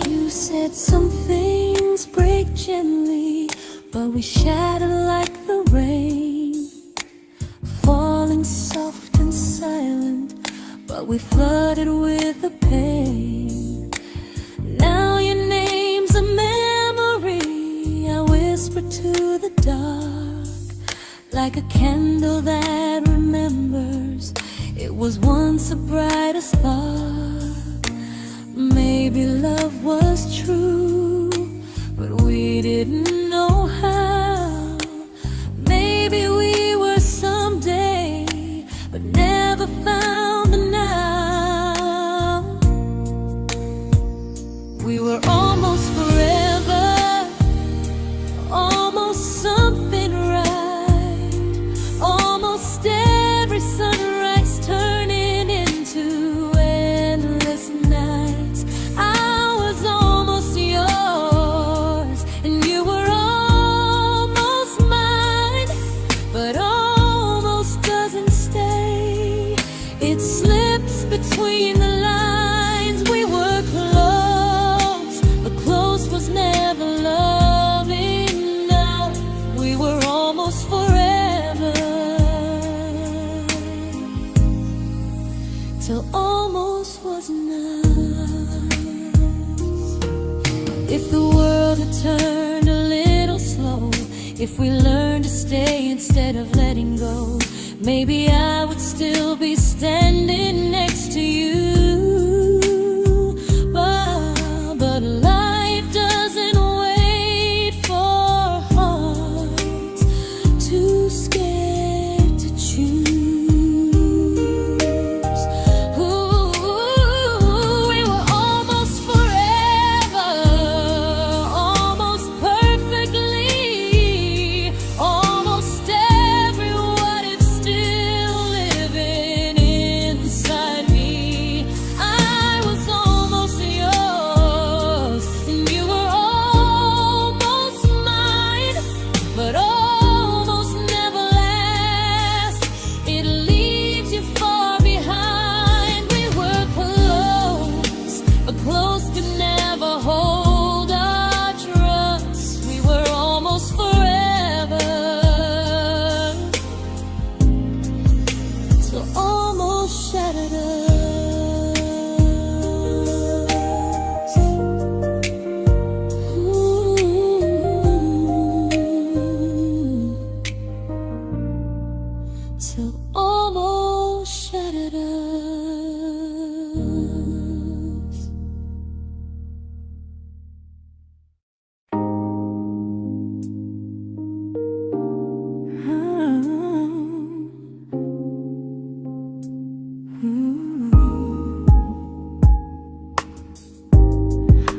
You said some things break gently, but we shatter like the rain, falling soft and silent, but we flooded with the pain. Now your name's a memory I whisper to the dark, like a candle that remembers it was once a brighter spark. Maybe love was true, but we didn't know how. Maybe we were someday, but never found the now. We were almost forever, almost something right, almost every sunrise turning into endless nights. I was almost yours, and you were almost mine, but almost doesn't stay. It slips between the lines. We were close, but close was never love enough. We were almost forever, till almost was enough. If the world had turned a little slow, if we learned to stay instead of letting go, maybe I would still be standing next to you. But life doesn't wait.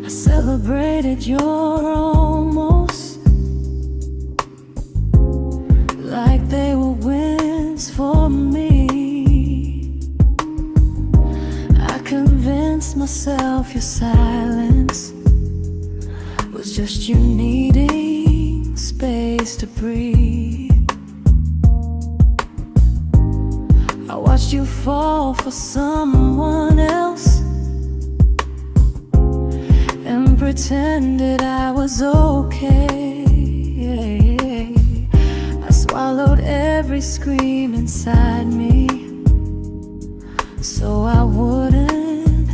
I celebrated your almost like they were wins for me. I convinced myself your silence was just you needing space to breathe. I watched you fall for someone else and pretended I was okay. I swallowed every scream inside me so I wouldn't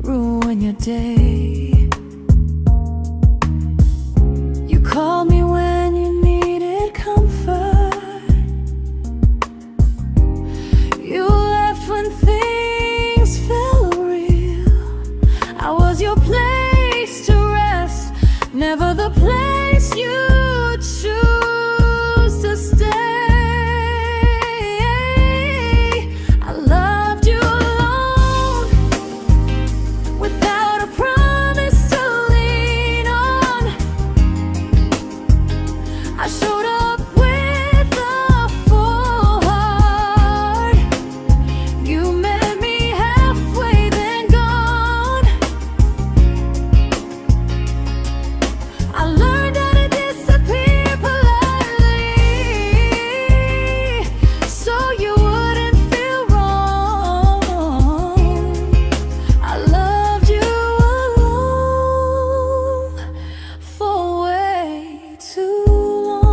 ruin your day. You called me when you needed comfort. You left when things felt real. I was your place to rest, never the place you choose to stay. I loved you alone, without a promise to lean on. I showed up with a full heart. You met me halfway, then gone. I learned how to disappear politely, so you wouldn't feel wrong. I loved you alone for way too long.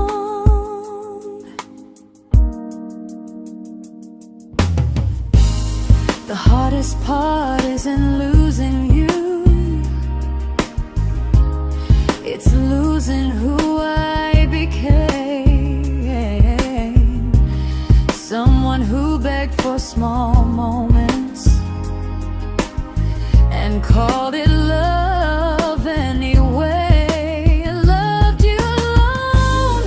The hardest part isn't losing you, it's losing who I became. Someone who begged for small moments and called it love anyway. I loved you alone,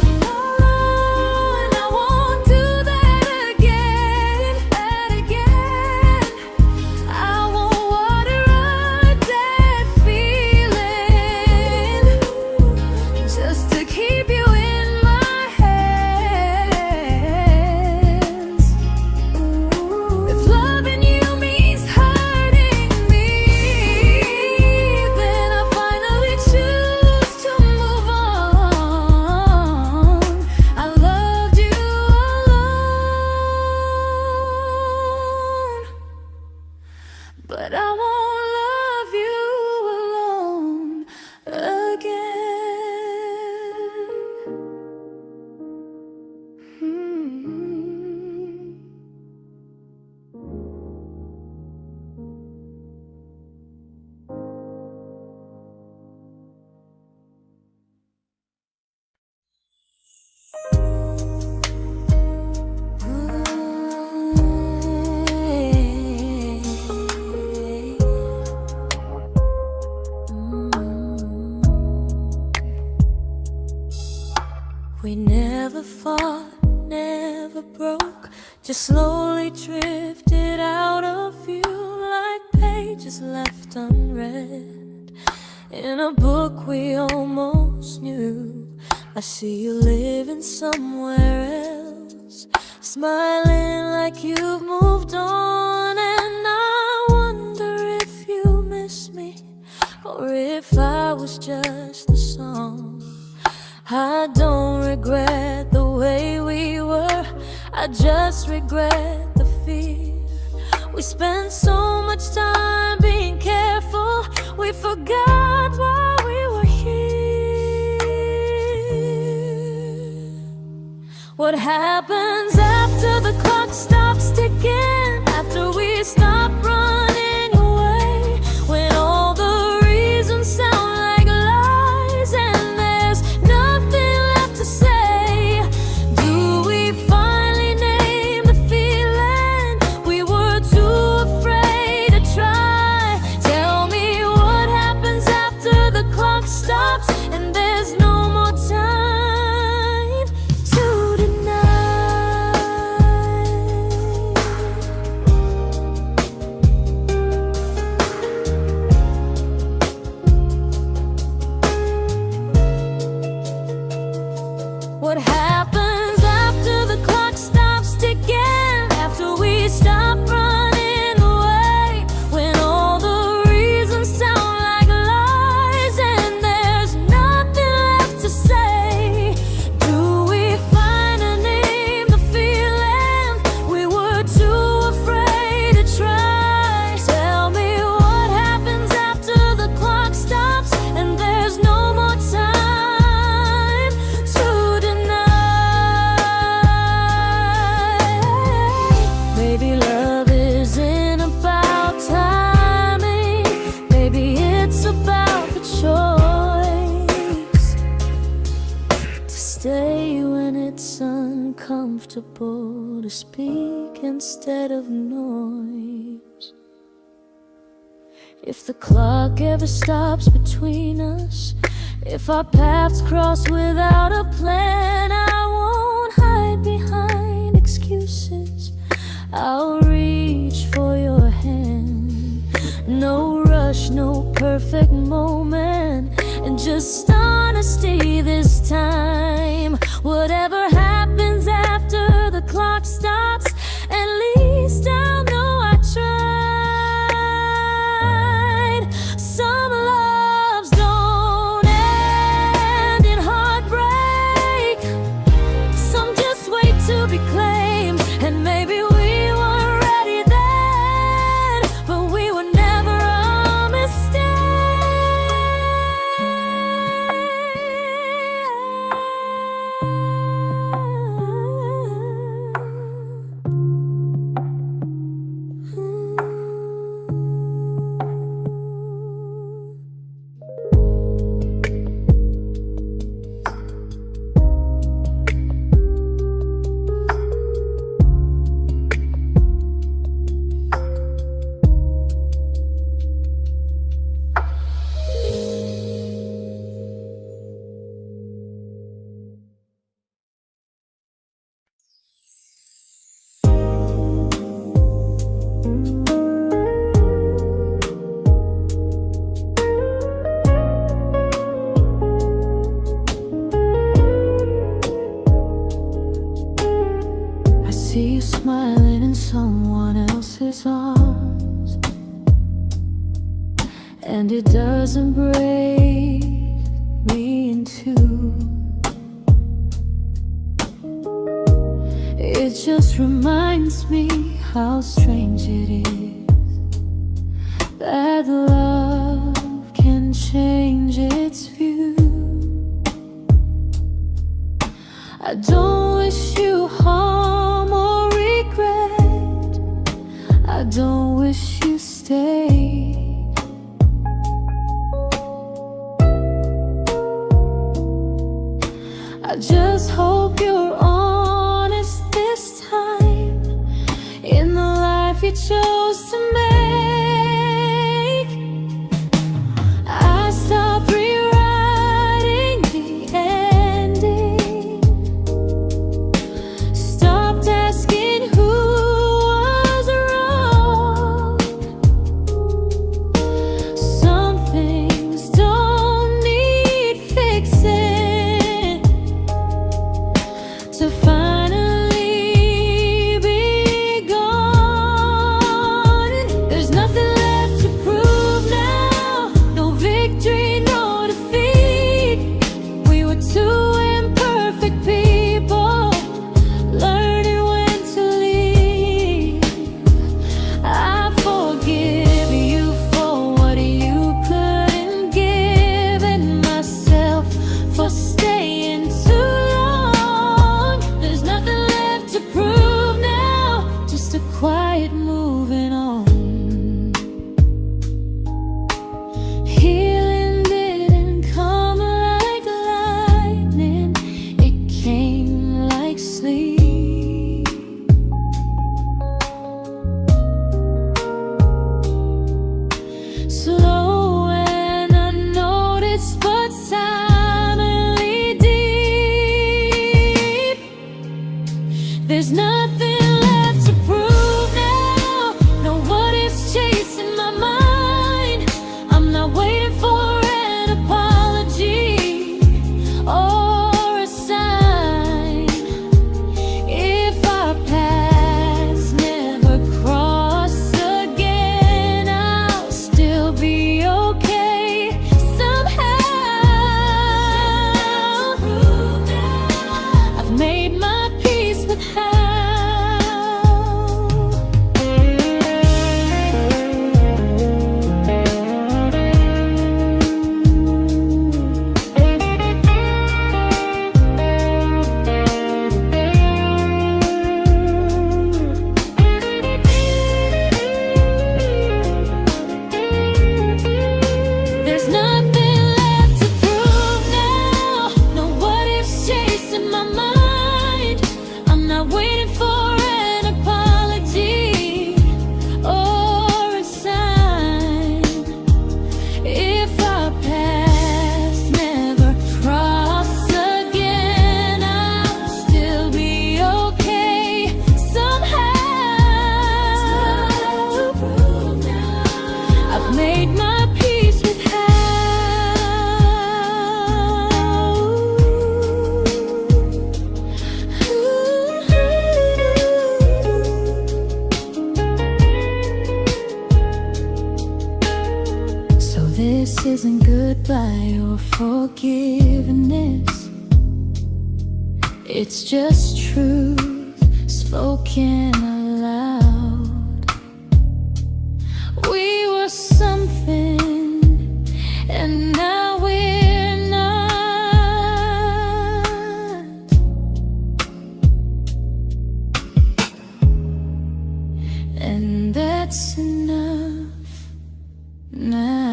and I won't do that again. I won't water a dead feeling just to keep you in my hands. If loving you means hurting me, then I finally choose to move on. I loved you alone, but I won't love you alone again. We never fought, never broke, just slowly drifted out of view like pages left unread in a book we almost knew. I see you living somewhere else, smiling like you've moved on, and I wonder if you miss me or if I was just the song. I don't regret the way we were, I just regret the fear. We spent so much time being careful, we forgot why we were here. What happens after the clock stops ticking, after we stop running away, when all the reasons sound like lies and there's nothing left to say? Do we finally name the feeling we were too afraid to try? comfortable to speak instead of noise. If the clock ever stops between us, if our paths cross without a plan, I won't hide behind excuses. I'll reach for your hand. No rush, no perfect moment, and just honesty this time. Whatever happens after the clock stops, at least I'll know I tried. Some loves don't end in heartbreak, some just wait to be claimed. And maybe we weren't ready then, but we were never a mistake. I see you smiling in someone else's arms, and it doesn't break me in two. It just reminds me how strange it is that love can change its view. I don't wish you harm or regret, I don't wish you stayed. I just hope you're honest this time in the life you chose to make. made my peace with This isn't goodbye or forgiveness. It's just truth spoken aloud. We were something, and now we're not. And that's enough now.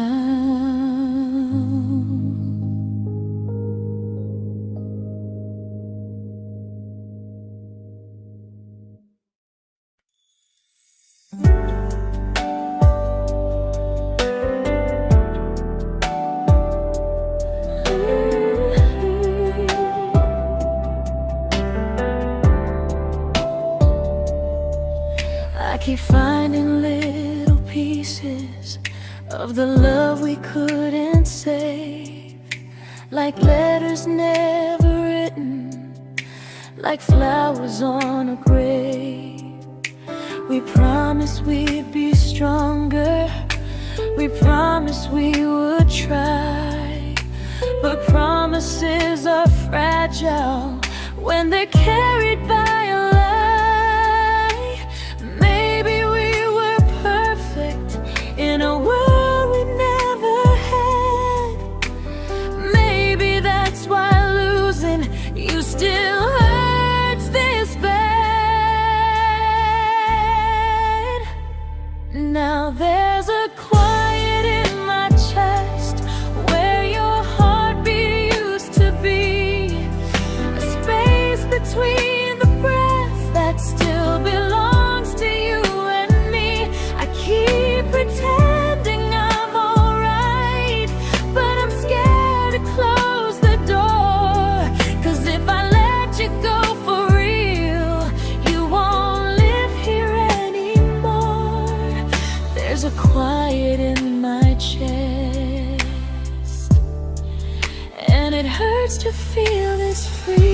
I keep finding little pieces of the love we couldn't save, like letters never written, like flowers on a grave. We promised we'd be stronger, we promised we would try, but promises are fragile when they're carried by a lie. Maybe we were perfect in a world we never had. Maybe that's why losing you still hurts this bad. Now there's a quiet in my chest where your heartbeat used to be, a space between the breaths that still belongs to you and me. I keep pretending I'm alright, but I'm scared to close the door, 'cause if I let you go for real, you won't live here anymore. There's a quiet in my chest, and it hurts to feel this free.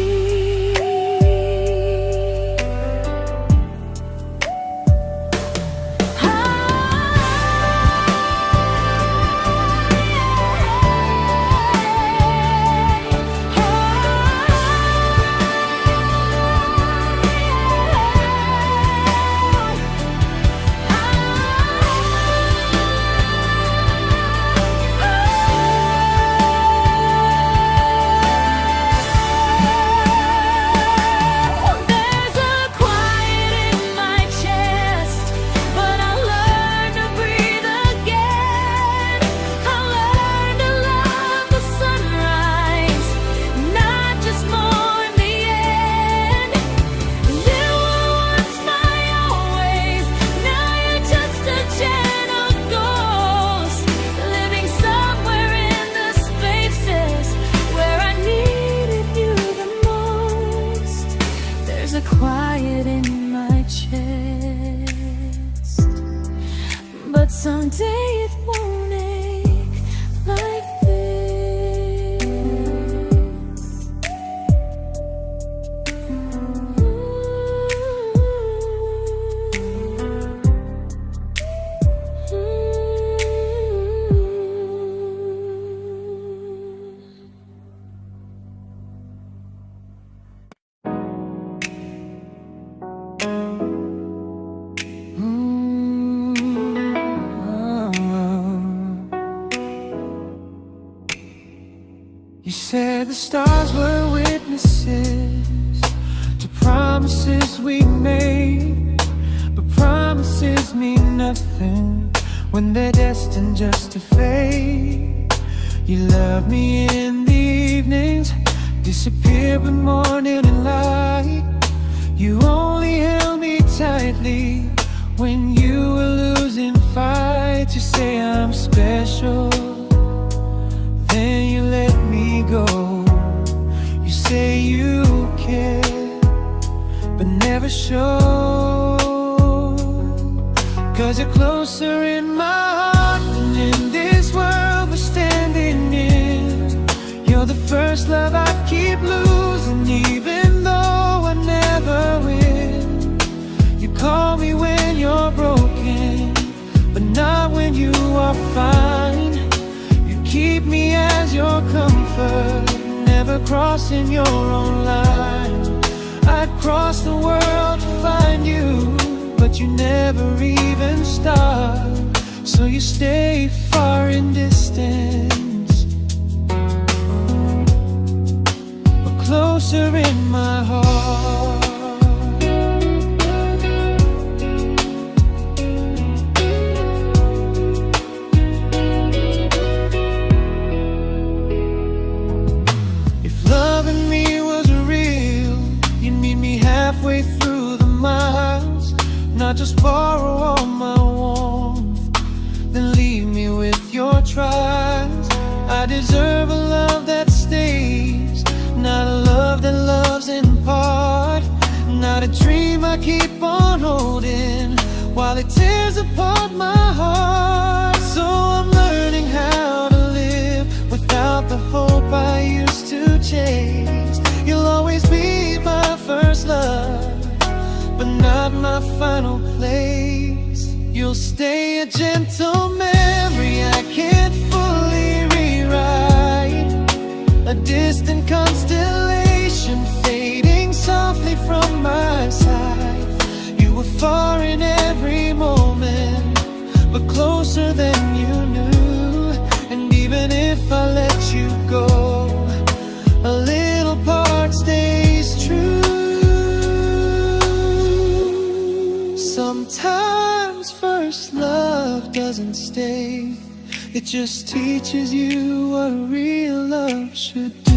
Quiet in my chest, but someday it won't ache like this. You said the stars were witnesses to promises we made, but promises mean nothing when they're destined just to fade. You love me in the evenings, disappear when morning and light. You only held me tightly when you were losing fights. You say I'm special, then you let me go. You say you care, but never show, 'cause you're closer in my heart than in comfort, never crossing your own line. I'd cross the world to find you, but you never even start. So you stay far in distance, but closer in my heart. If loving me was real, you'd meet me halfway through the miles, not just borrow all my warmth, then leave me with your trials. I deserve a love that stays, not a love that loves in part, not a dream I keep on holding while it tears apart my heart. So I'm learning how to live without the hope I used to chase. You'll always be my first love, but not my final place. You'll stay a gentle memory I can't fully rewrite, a distant constellation fading softly from my side. You were far in every moment, but closer than you knew. And even if I let you go, a little part stays true. Sometimes first love doesn't stay, it just teaches you what real love should do.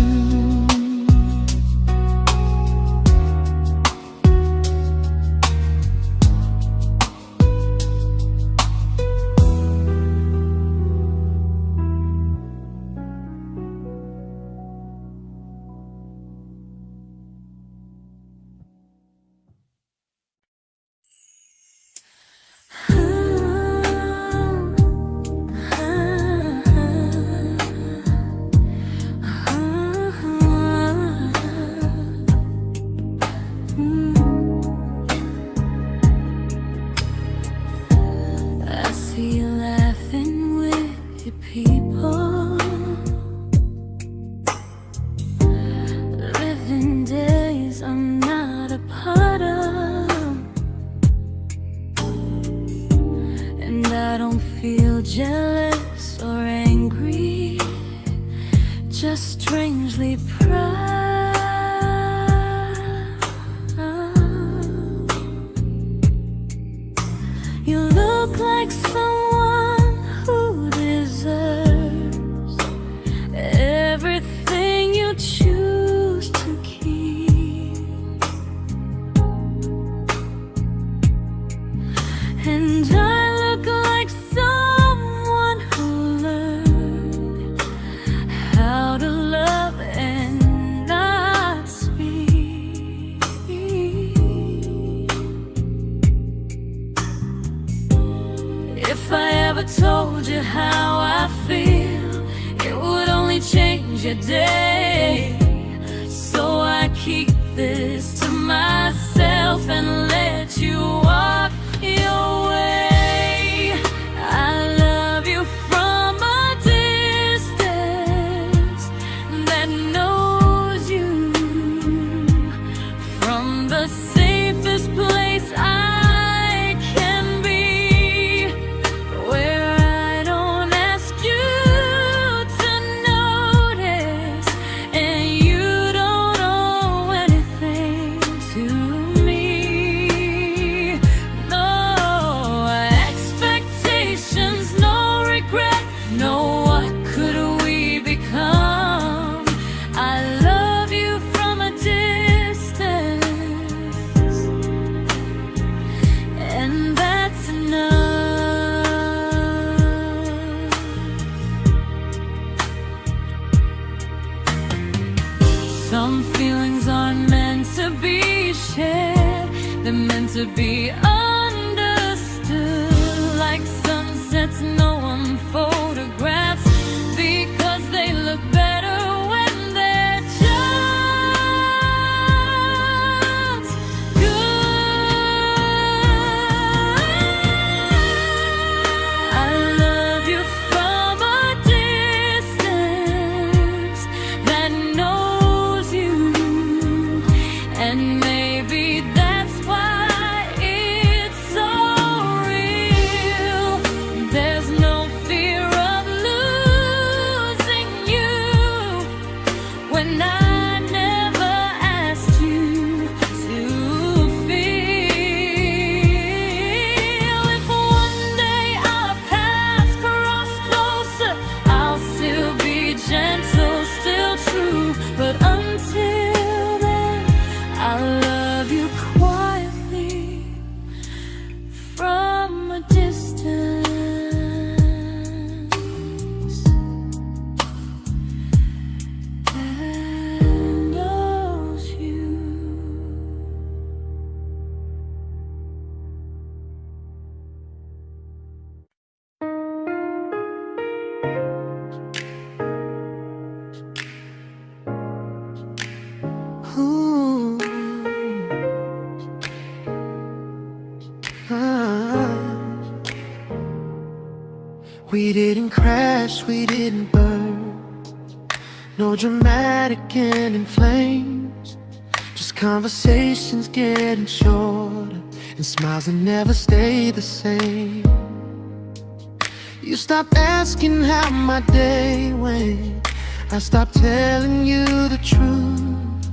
I see you laughing with your people, living days I'm not a part of, and I don't feel jealous or angry, just strangely proud. You look like someone who deserves everything you choose to keep, and I look like someone who learned how to love and not speak. If I ever told you how I feel, it would only change your day. So I keep this to myself and let you walk your way. I love you from a distance that knows you, from the safest place I can be, where I don't ask you to notice, and you don't owe anything to me. No expectations, no regret, no what could we become. I love you from a distance, and that's enough. Some feelings aren't meant to be shared, they're meant to be understood, like sunsets no one photographs, because they look better when they're just good. I love you from a distance, We didn't crash, we didn't burn. No dramatic end in flames. Just conversations getting shorter, and smiles that never stay the same. You stopped asking how my day went. I stopped telling you the truth.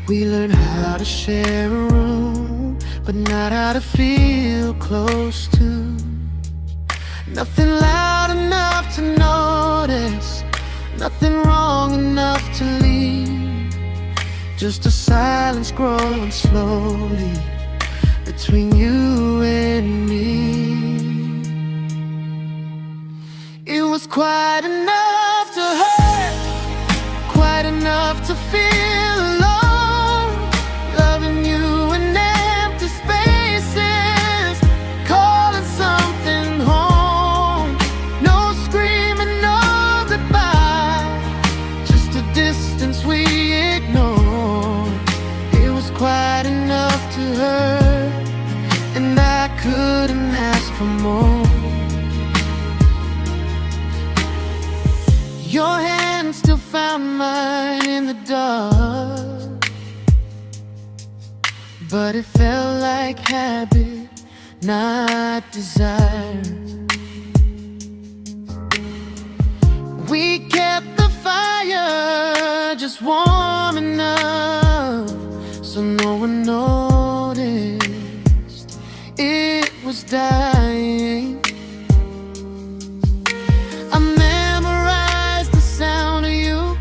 We learned how to share a room, but not how to feel close to. Nothing loud enough to notice, nothing wrong enough to leave. Just a silence growing slowly between you and me. It was quite enough to hurt, quite enough to feel alone. Loving you in empty spaces, calling something home. No screaming, no goodbye, just a distance we ignored. It was quite enough to hurt, and I couldn't ask for more. Your hand still found mine in the dark, but it felt like habit, not desire. We kept the fire just warm enough so no one noticed it was dying. I memorized the sound of you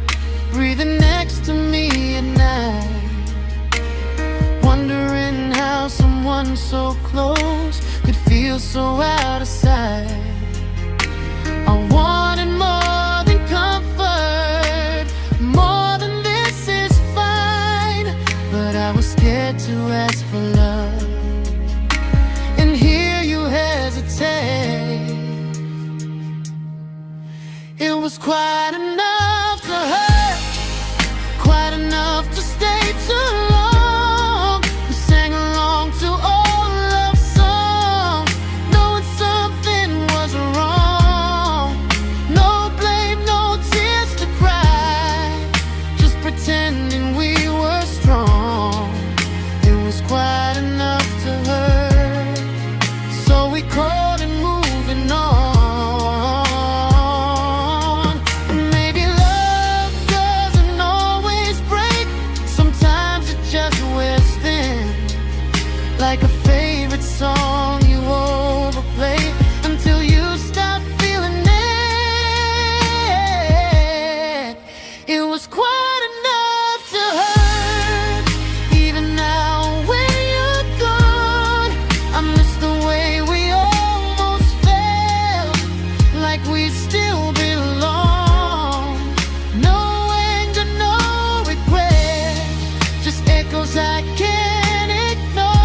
breathing next to me at night, wondering how someone so close could feel so out of sight. I wanted more than comfort, more than this is fine, but I was scared to ask for love and hear you hesitate. It was quite enough to hurt, quite enough to stay too long. We sang along to old love songs, knowing something was wrong. No blame, no tears to cry, just pretending we were strong. It was quite enough to hurt, so we called and moving on. Like a favorite song you overplay until you stop feeling it. It was quite enough to hurt. Even now when you're gone, I miss the way we almost felt, like we still belong. No anger, no regret, just echoes I can't ignore.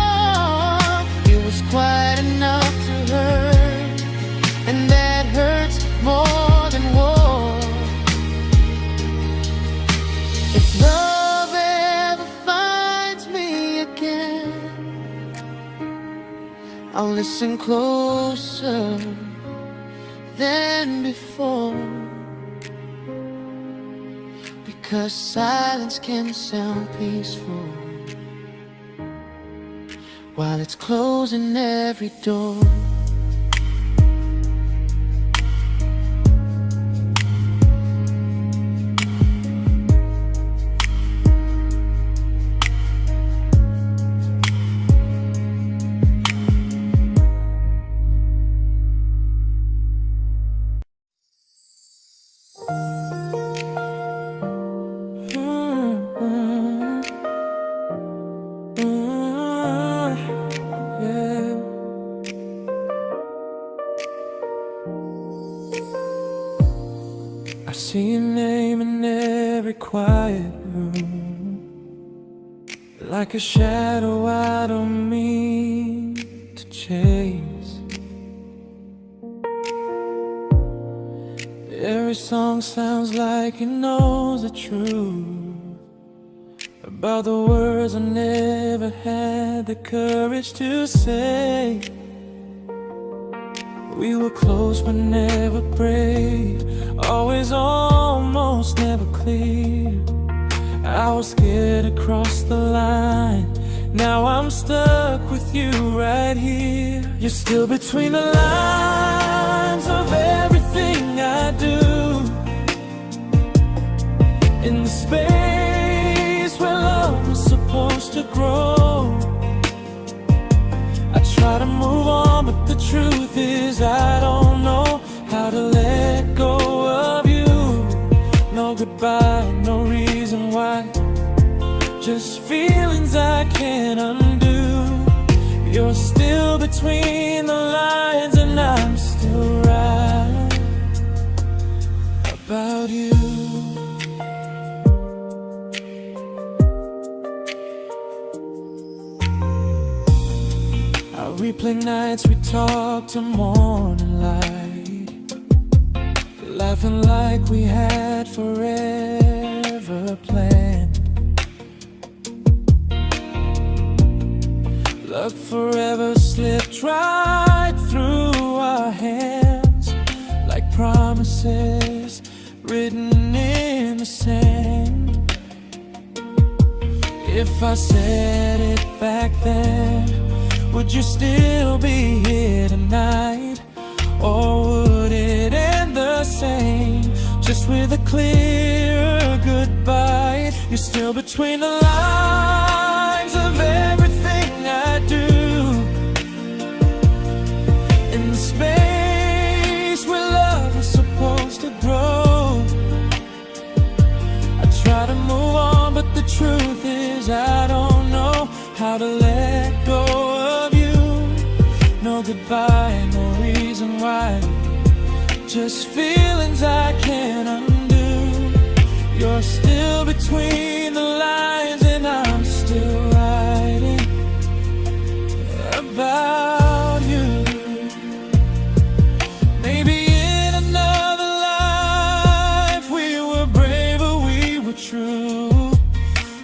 It was quite enough to hurt, and that hurts more than war. If love ever finds me again, I'll listen closer than before, because silence can sound peaceful while it's closing every door. I see your name in every quiet room, like a shadow I don't mean to chase. Every song sounds like it knows the truth about the words I never had the courage to say. We were close but never prayed, always almost never clear. I was scared to cross the line, now I'm stuck with you right here. You're still between the lines of everything I do, in the space where love was supposed to grow. I try to move on, but the truth is I don't know how to let go of you. No goodbye, no reason why, just feelings I can't undo. You're still between the lines and I'm still right about you. I replay nights we talk to morning light, laughing like we had forever planned. Luck forever slipped right through our hands, like promises written in the sand. If I said it back then, would you still be here tonight? Or would it end the same, just with a clear goodbye? You're still between the lines of everything I do, in the space where love was supposed to grow. I try to move on, but the truth is I don't know how to let go of you. No goodbye, no reason why, just feelings I can't undo. You're still between the lines and I'm still writing about you. Maybe in another life we were braver, we were true.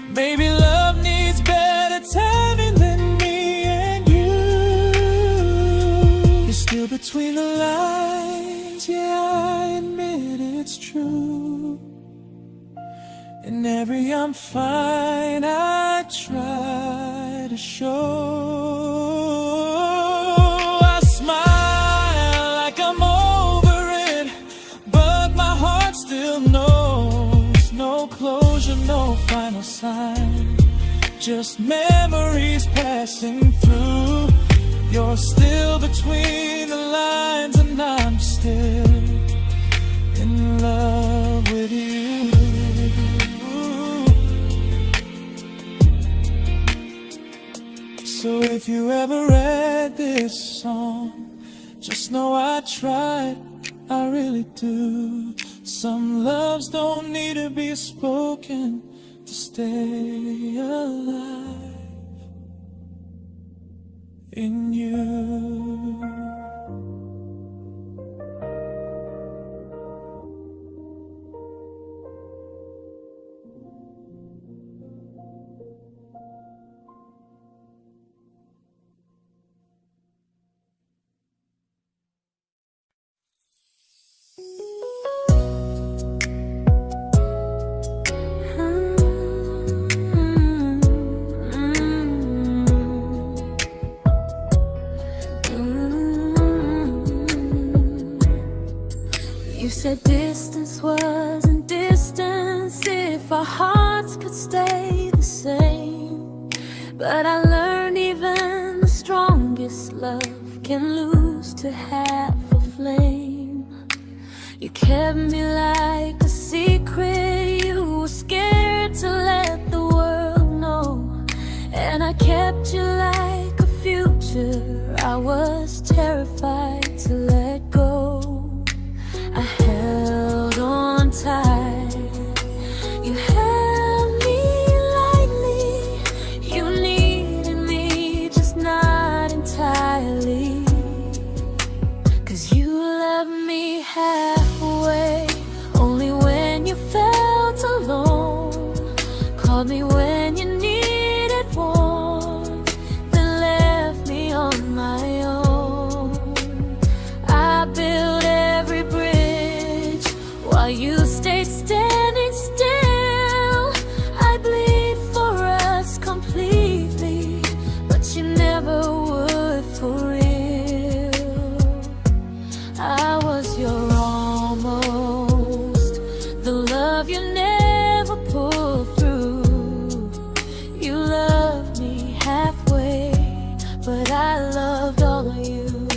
Maybe love needs better timing than me and you. You're still between the lines, yeah, I admit it's true. In every I'm fine I try to show. I smile like I'm over it, but my heart still knows. No closure, no final sign, just memories passing through. You're still between the lines and I'm still in love with you. So if you ever read this song, just know I tried, I really do. Some loves don't need to be spoken to stay alive in you. You said distance wasn't distance if our hearts could stay the same. But I learned even the strongest love can lose to half a flame. You kept me like a secret, you were scared to let the world know. And I kept you like a future, I was terrified to let go. I held on tight, you held me lightly. You needed me, just not entirely. 'Cause you left me halfway, only when you felt alone. Called me when you needed warmth, then left me on my own. I you stayed standing still. I bleed for us completely, but you never would for real. I was your almost, the love you never pulled through. You loved me halfway, but I loved all of you.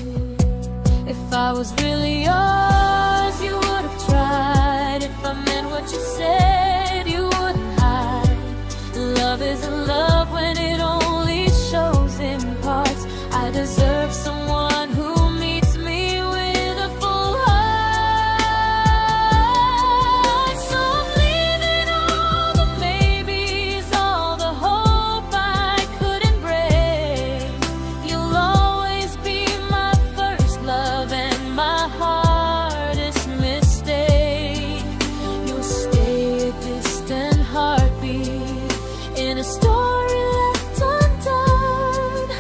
If I was really yours, you would have tried. If I meant what you said, you wouldn't hide. Love isn't love when it only shows in parts. I deserve someone who meets me with a full heart. So I'm leaving all the maybes, all the hope I couldn't break. You'll always be my first love and my hardest mistake. You'll stay a distant heartbeat in a story left undone,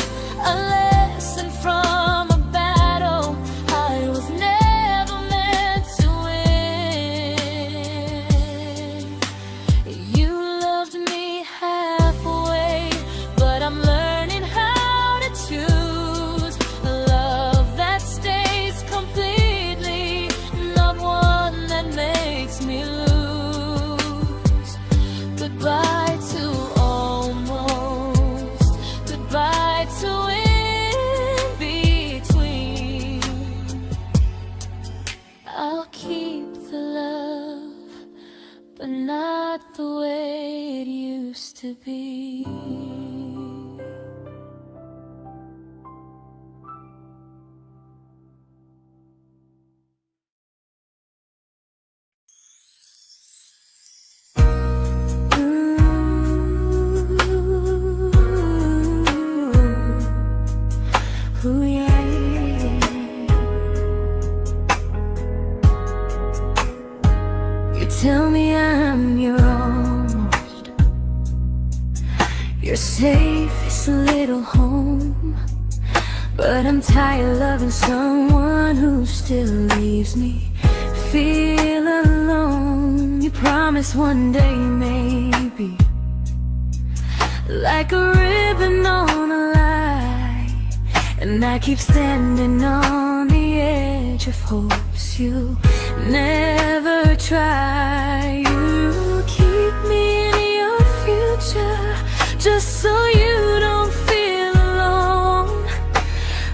a lesson from a battle I was never meant to win. You loved me halfway, but I'm learning how to choose a love that stays completely, not one that makes me lose. Goodbye to almost, goodbye to in between. I'll keep the love, but not the way it used to be. Ooh, yeah. You tell me I'm your almost, your safest little home, but I'm tired loving someone who still leaves me feel alone. You promise one day maybe, like a ribbon on a line, and I keep standing on the edge of hopes you never try. You keep me in your future just so you don't feel alone.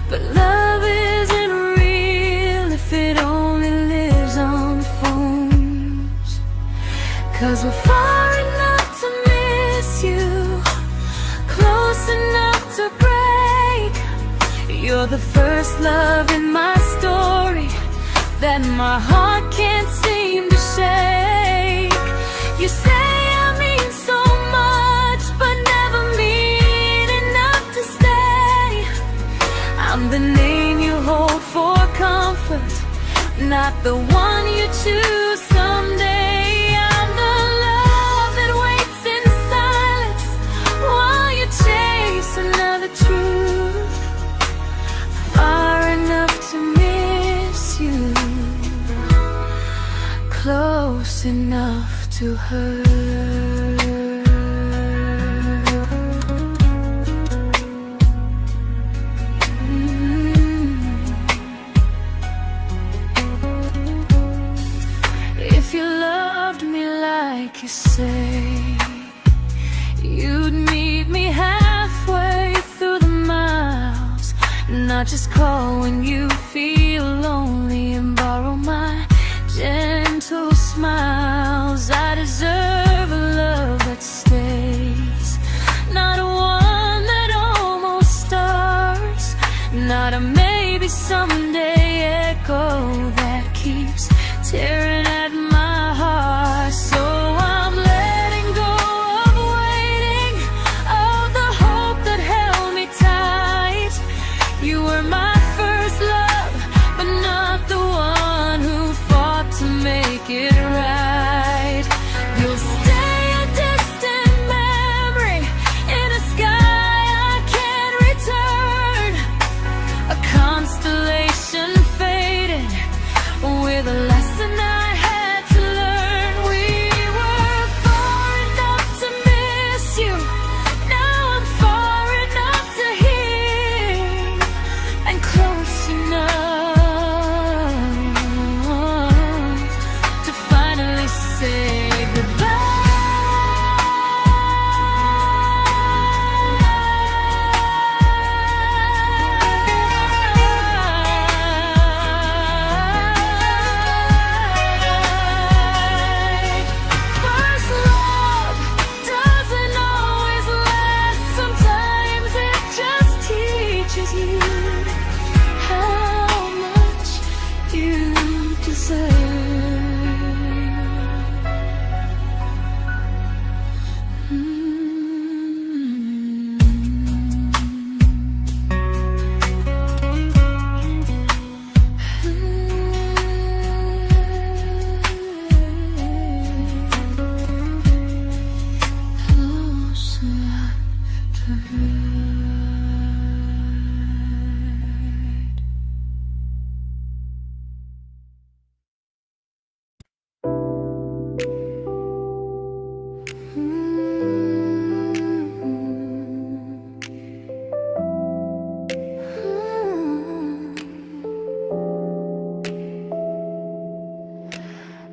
But love isn't real if it only lives on the phones. 'Cause we're far enough to miss you, close enough to break. You're the first love in my story that my heart can't seem to shake. You say I mean so much, but never mean enough to stay. I'm the name you hold for comfort, not the one you choose someday. I'm the love that waits in silence while you chase another truth. Far enough to miss you, close enough to hurt. If you loved me like you say, you'd meet me halfway through the miles, not just call when you feel lonely and borrow my gentle smiles. I deserve a love that stays, not one that almost starts, not a maybe someday echo that keeps tearing at my heart. So I'm letting go of waiting, of the hope that held me tight. You were my first love, but not the one who fought to make it right. You'll stay a distant memory in a sky I can't return, a constellation faded with a lesson I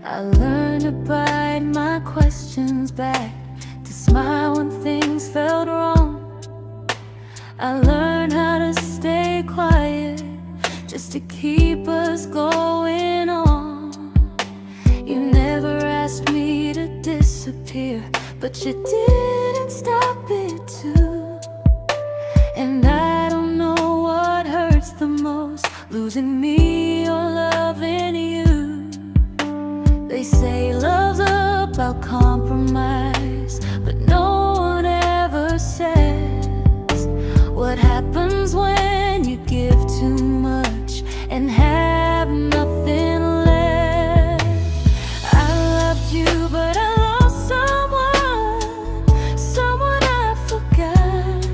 I learned to bite my questions back, to smile when things felt wrong. I learned how to stay quiet, just to keep us going on. You never asked me to disappear, but you didn't stop it too. And I don't know what hurts the most, losing me or loving you. They say love's about compromise, but no one ever says what happens when you give too much and have nothing left. I loved you, but I lost someone I forgot.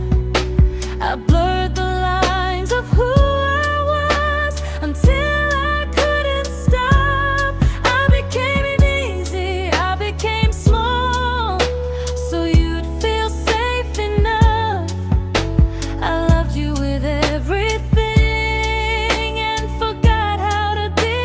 I blurred the lines of who I was until I couldn't stop. I became easy, I became small, so you'd feel safe enough. I loved you with everything and forgot how to be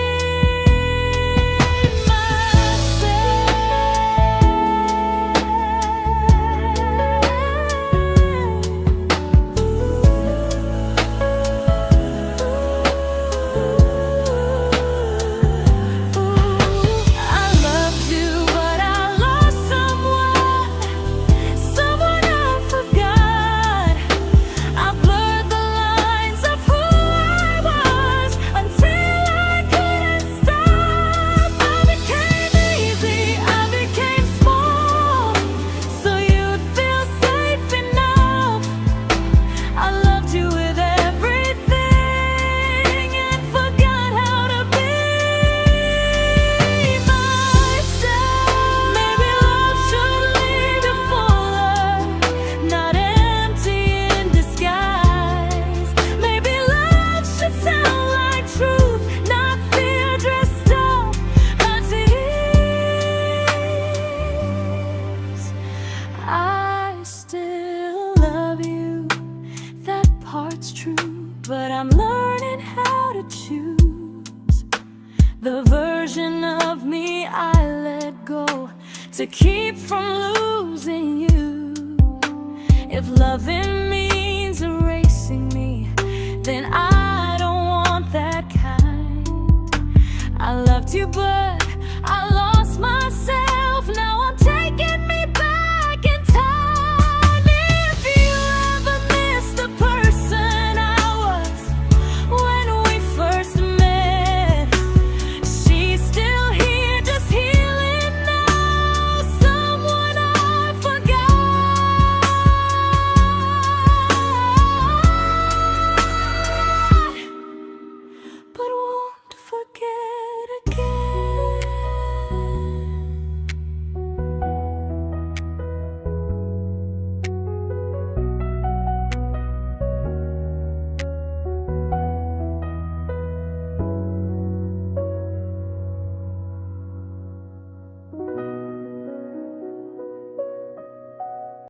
but I'm learning how to choose the version of me I let go to keep from losing you. If loving means erasing me, then I don't want that kind. I loved you, but I